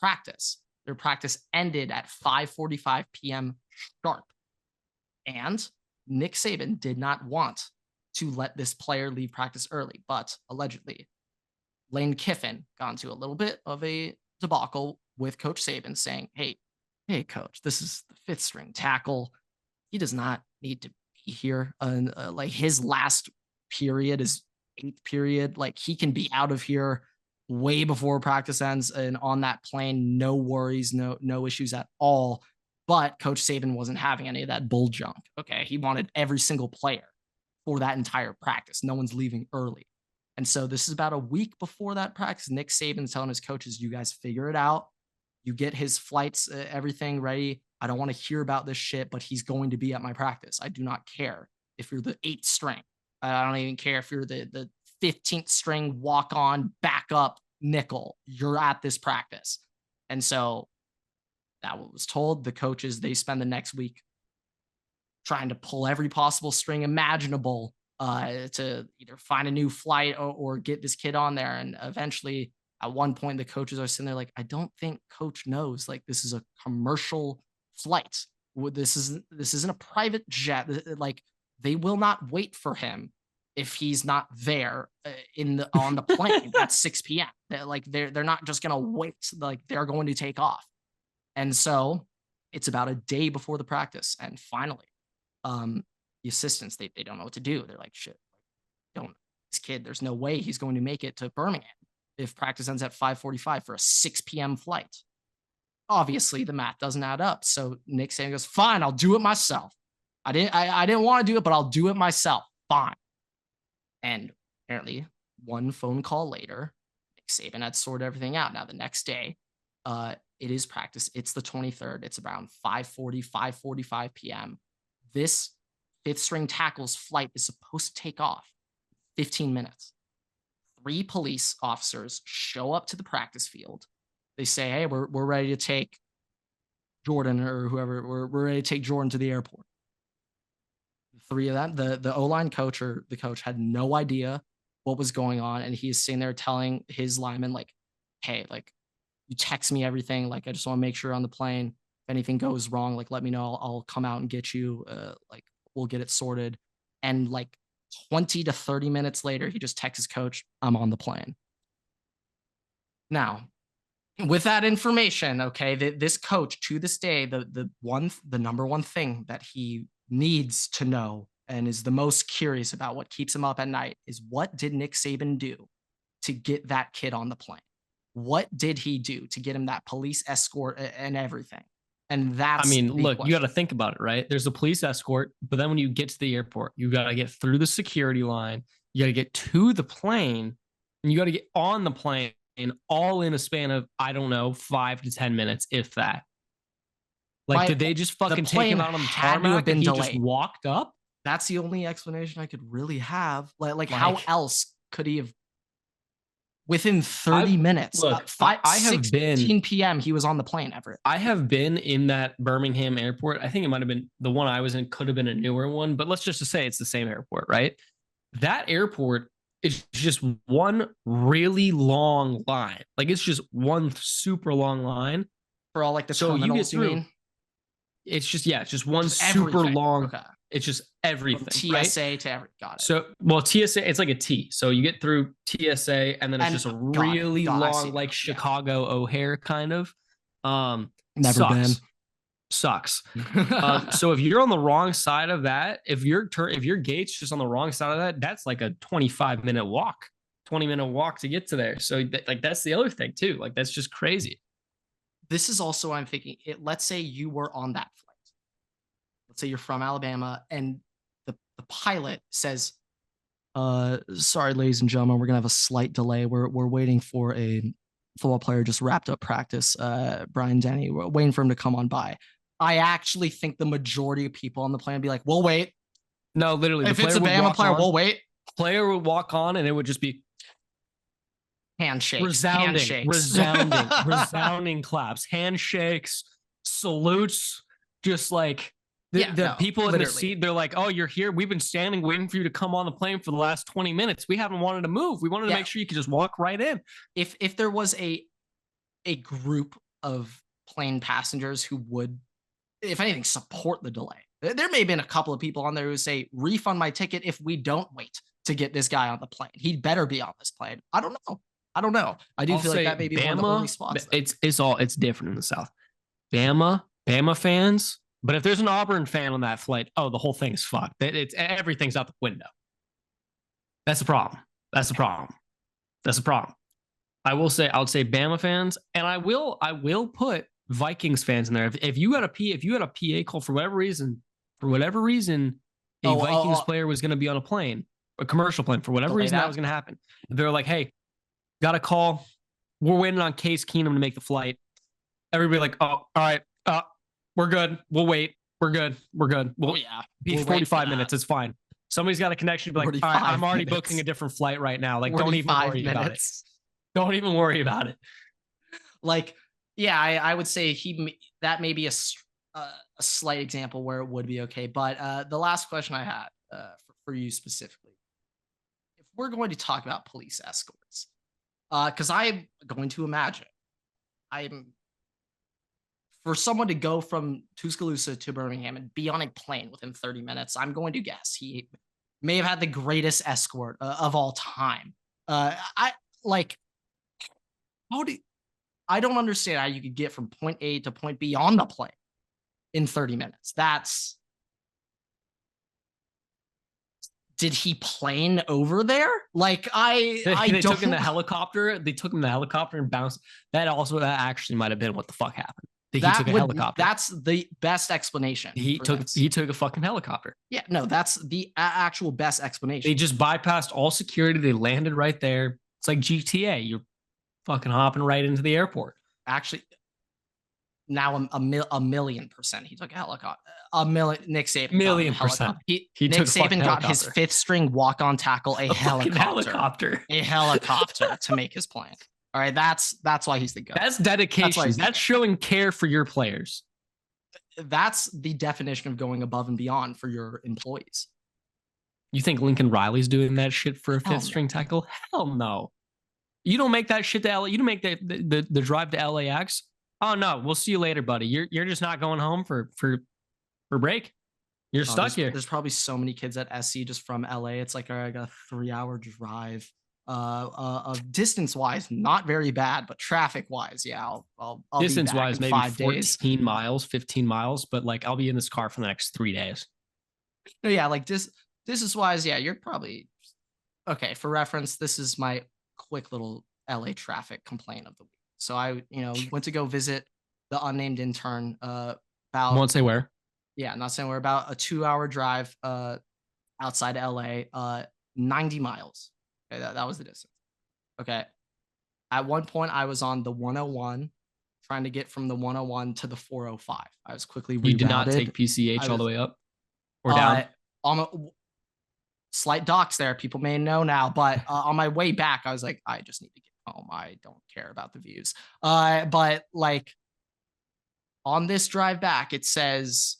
their practice ended at 5:45 p.m. sharp. And Nick Saban did not want to let this player leave practice early, but allegedly, Lane Kiffin got into a little bit of a debacle with Coach Saban, saying, hey, Coach, this is the 5th string tackle. He does not need to be here. Like his last period is 8th period. Like he can be out of here way before practice ends and on that plane. No worries, no issues at all. But Coach Saban wasn't having any of that bull junk. Okay, he wanted every single player for that entire practice. No one's leaving early. And so this is about a week before that practice. Nick Saban's telling his coaches, you guys figure it out. You get his flights, everything ready. I don't want to hear about this shit, but he's going to be at my practice. I do not care if you're the 8th string. I don't even care if you're the 15th string walk-on backup nickel. You're at this practice. And so that was told. The coaches, they spend the next week trying to pull every possible string imaginable to either find a new flight or get this kid on there. And eventually, at one point, the coaches are sitting there like, I don't think Coach knows, like, this is a commercial flight. This isn't a private jet. Like, they will not wait for him if he's not there on the plane at 6 p.m. They're not just gonna wait. Like, they're going to take off. And so it's about a day before the practice, and finally, the assistants, they don't know what to do. They're like, shit, this kid, there's no way he's going to make it to Birmingham if practice ends at 5:45 for a 6 p.m. flight. Obviously, the math doesn't add up. So Nick Saban goes, fine, I'll do it myself. I didn't want to do it, but I'll do it myself. Fine. And apparently, one phone call later, Nick Saban had sorted everything out. Now, the next day, it is practice. It's the 23rd. It's around 5:45 p.m. This 5th string tackle's flight is supposed to take off 15 minutes. 3 police officers show up to the practice field. They say, hey, we're ready to take Jordan or whoever. We're ready to take Jordan to the airport. Three of them, the O-line coach or the coach had no idea what was going on. And he is sitting there telling his lineman, like, hey, like, you text me everything. Like, I just want to make sure you're on the plane. If anything goes wrong, like, let me know. I'll come out and get you. Like, we'll get it sorted. And like 20 to 30 minutes later, he just texts his coach, I'm on the plane. Now, with that information, okay, this coach to this day, the number one thing that he needs to know and is the most curious about, what keeps him up at night, is what did Nick Saban do to get that kid on the plane? What did he do to get him that police escort and everything? And that's, I mean, look, question. You got to think about it, right? There's a police escort, but then when you get to the airport, you got to get through the security line, you got to get to the plane, and you got to get on the plane, all in a span of, I don't know, 5 to 10 minutes, if that. Like, did they just fucking take him out on the tarmac and he just walked up? That's the only explanation I could really have. Like how else could he have? Within 30 minutes, look, I have been 16 p.m. He was on the plane, Everett. I have been in that Birmingham airport. I think it might have been the one I was in, could have been a newer one, but let's just say it's the same airport, right? That airport is just one really long line. Like, it's just one super long line for all like the terminals, you mean? It's just, yeah, it's just one super long. Okay. It's just everything. From TSA right? To everything. Got it. So, well, TSA, it's like a T. So you get through TSA, and then it's just a really long, like Chicago O'Hare kind of. Never been. Sucks. So if you're on the wrong side of that, if your gate's just on the wrong side of that, that's like a 25-minute walk, 20-minute walk to get to there. So that's the other thing too. Like, that's just crazy. This is also, I'm thinking, let's say you were on that flight. Let's say you're from Alabama, and the pilot says, sorry, ladies and gentlemen, we're going to have a slight delay. We're waiting for a football player just wrapped up practice, Brian Denny. We're waiting for him to come on by. I actually think the majority of people on the plane would be like, we'll wait. No, literally. If it's a Bama player, we'll wait. Player would walk on, and it would just be handshakes, resounding claps, handshakes, salutes, just like the people in the seat. They're like, oh, you're here. We've been standing waiting for you to come on the plane for the last 20 minutes. We haven't wanted to move. We wanted to make sure you could just walk right in. If there was a group of plane passengers who would, if anything, support the delay, there may have been a couple of people on there who say, refund my ticket if we don't wait to get this guy on the plane. He'd better be on this plane. I don't know. I do feel like that may be one of the only spots. It's different in the South. Bama fans. But if there's an Auburn fan on that flight, oh, the whole thing's fucked. Everything's out the window. That's the problem. I would say Bama fans, and I will put Vikings fans in there. If you had a PA call for whatever reason, a Vikings player was going to be on a plane, a commercial plane, for whatever reason that was going to happen. They're like, hey, got a call. We're waiting on Case Keenum to make the flight. Everybody like, oh, all right. We're good. We'll wait. We're good. We'll be 45 minutes. It's fine. Somebody's got a connection. Be like, all right, I'm already booking a different flight right now. Like, don't even worry about it. Don't even worry about it. Like, yeah, I would say that may be a slight example where it would be okay. But the last question I had for you specifically, if we're going to talk about police escorts, because I'm going to imagine for someone to go from Tuscaloosa to Birmingham and be on a plane within 30 minutes, I'm going to guess he may have had the greatest escort of all time. I don't understand how you could get from point A to point B on the plane in 30 minutes. Did he plane over there? Like, they took him in the helicopter. They took him in the helicopter and bounced. That actually might have been what the fuck happened. He took a helicopter. That's the best explanation. He took a fucking helicopter. Yeah, no, that's the actual best explanation. They just bypassed all security. They landed right there. It's like GTA. You're fucking hopping right into the airport. Actually, now a 1,000,000% he took a helicopter. Nick Saban. 1,000,000%. Nick Saban got his fifth string walk-on tackle a helicopter. A helicopter to make his plan. All right, that's why he's the GOAT. That's dedication. That's showing care for your players. That's the definition of going above and beyond for your employees. You think Lincoln Riley's doing that shit for a fifth string tackle? Hell no. You don't make that shit to LA. You don't make the drive to LAX. Oh no, we'll see you later, buddy. You're just not going home for break. You're stuck here. There's probably so many kids at SC just from LA. It's like I got a 3-hour drive. Of distance wise, not very bad, but traffic wise, yeah, I'll distance wise maybe 14 miles, 15 miles, but like I'll be in this car for the next 3 days. No, yeah, like distance wise, yeah, you're probably okay. For reference, this is my quick little LA traffic complaint of the week. So I, went to go visit the unnamed intern. About won't say where. Yeah, not saying where. About a 2-hour drive outside LA, 90 miles. Okay, that was the distance. Okay. At one point, I was on the 101, trying to get from the 101 to the 405. I was quickly rerouted. You did not take PCH all the way up or down? Slight docks there. People may know now, but on my way back, I was like, I just need to get home. I don't care about the views. But like on this drive back, it says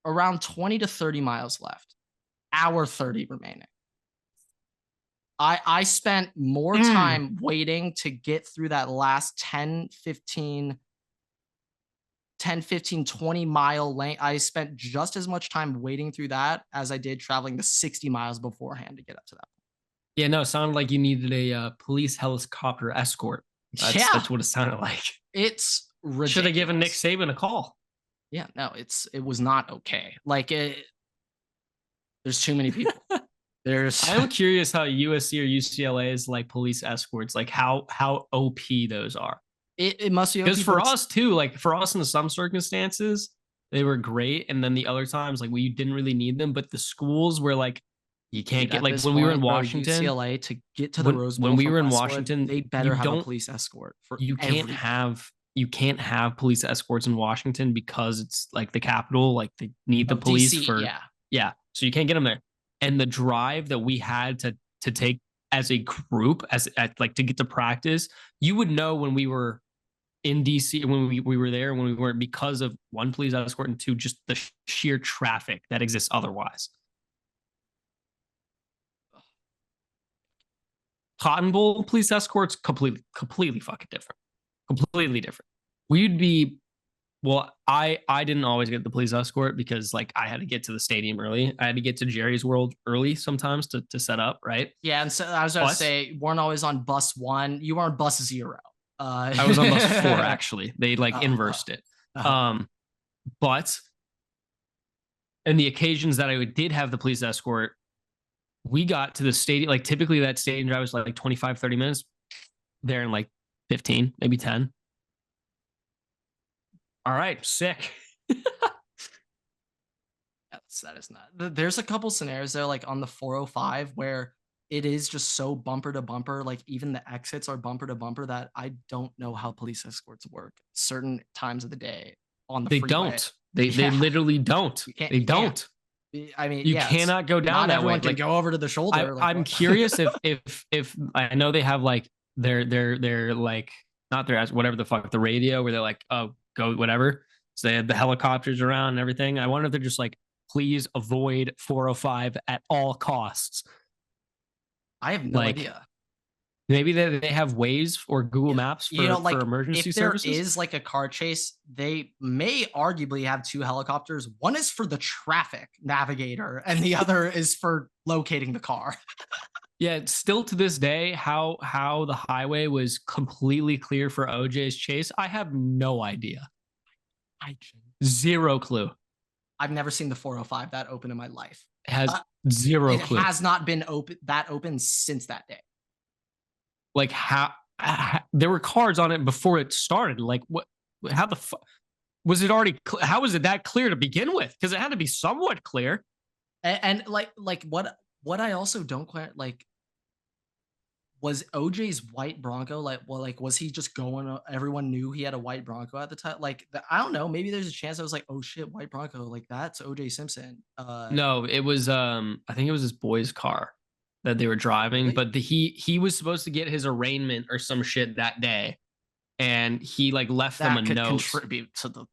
around 20 to 30 miles left. Hour 30 remaining. I spent more time waiting to get through that last 10, 15, 20 mile lane. I spent just as much time waiting through that as I did traveling the 60 miles beforehand to get up to that. Yeah, no, it sounded like you needed a police helicopter escort. That's what it sounded like. It's ridiculous. Should have given Nick Saban a call. Yeah, no, it was not okay. Like there's too many people. I'm curious how USC or UCLA's like police escorts, like how OP those are. It must be because for us too, like for us in some circumstances, they were great, and then the other times like we didn't really need them. But the schools were like you can't get like when we were in Washington, UCLA to get to the Rose Bowl. When we were in Washington, they better have a police escort. You can't have police escorts in Washington because it's like the capital. Like they need the police DC, for so you can't get them there. And the drive that we had to take as a group, like to get to practice, you would know when we were in DC, when we were there, when we weren't, because of one, police escort, and two, just the sheer traffic that exists otherwise. Cotton Bowl police escorts, completely fucking different. Completely different. We'd be Well, I didn't always get the police escort because like I had to get to the stadium early. I had to get to Jerry's World early sometimes to set up, right? Yeah, and so I was going to say, weren't always on bus 1. You were on bus 0. I was on bus 4 actually. They like inversed it. But in the occasions that I did have the police escort, we got to the stadium. Like typically that stadium drive was like 25, 30 minutes. There in like 15, maybe 10. All right, sick. That is not. There's a couple scenarios there, like on the 405, where it is just so bumper to bumper. Like even the exits are bumper to bumper that I don't know how police escorts work certain times of the day on the freeway. Don't. They literally don't. They don't. I mean, you cannot go down that way. Can go over to the shoulder. I'm curious if I know they have like they're like not their whatever the fuck the radio where they're like, oh, go whatever. So they had the helicopters around and everything. I wonder if they're just like, please avoid 405 at all costs. I have no idea. Maybe they have Waze or Google Maps for, for emergency services. If there is like a car chase, they may arguably have 2 helicopters. One is for the traffic navigator and the other is for locating the car. Yeah, still to this day, how the highway was completely clear for OJ's chase, I have no idea. Zero clue. I've never seen the 405 that open in my life. It has zero clue. It has not been open since that day. Like how there were cars on it before it started. Like what? How the fuck was it already? How was it that clear to begin with? Because it had to be somewhat clear. And like what I also don't quite like. Was OJ's white Bronco like was he just going? Everyone knew he had a white Bronco at the time. Like I don't know. Maybe there's a chance I was like, oh shit, white Bronco, like that's OJ Simpson. No, it was I think it was his boy's car. that they were driving, really? But he was supposed to get his arraignment or some shit that day, and he like left them a note. Contribute to the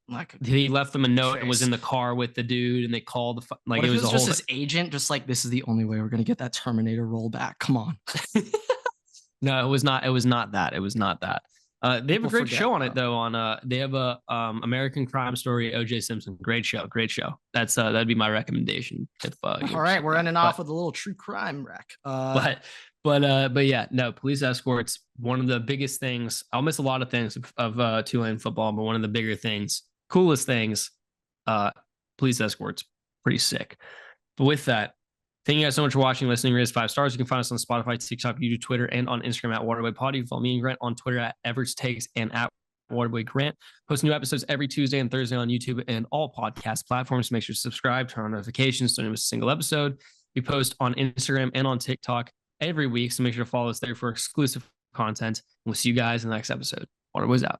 he left them a note and was in the car with the dude, and they called the like it was just his agent, just like, this is the only way we're gonna get that Terminator rollback. Come on. No, it was not. It was not that. It was not that. They have a great show on it though. On they have a American Crime Story, O.J. Simpson. Great show. Great show. That's that'd be my recommendation. If all right, we're ending off with a little true crime wreck. But yeah, no, police escorts. One of the biggest things. I'll miss a lot of things of Tulane football, but one of the bigger things, coolest things, police escorts. Pretty sick. But with that, thank you guys so much for watching, listening. Rate us 5 stars. You can find us on Spotify, TikTok, YouTube, Twitter, and on Instagram at WaterboyPod. You can follow me and Grant on Twitter at Everett's Takes and at WaterboyGrant. Post new episodes every Tuesday and Thursday on YouTube and all podcast platforms. Make sure to subscribe, turn on notifications so you don't miss a single episode. We post on Instagram and on TikTok every week, so make sure to follow us there for exclusive content. We'll see you guys in the next episode. Waterboys out.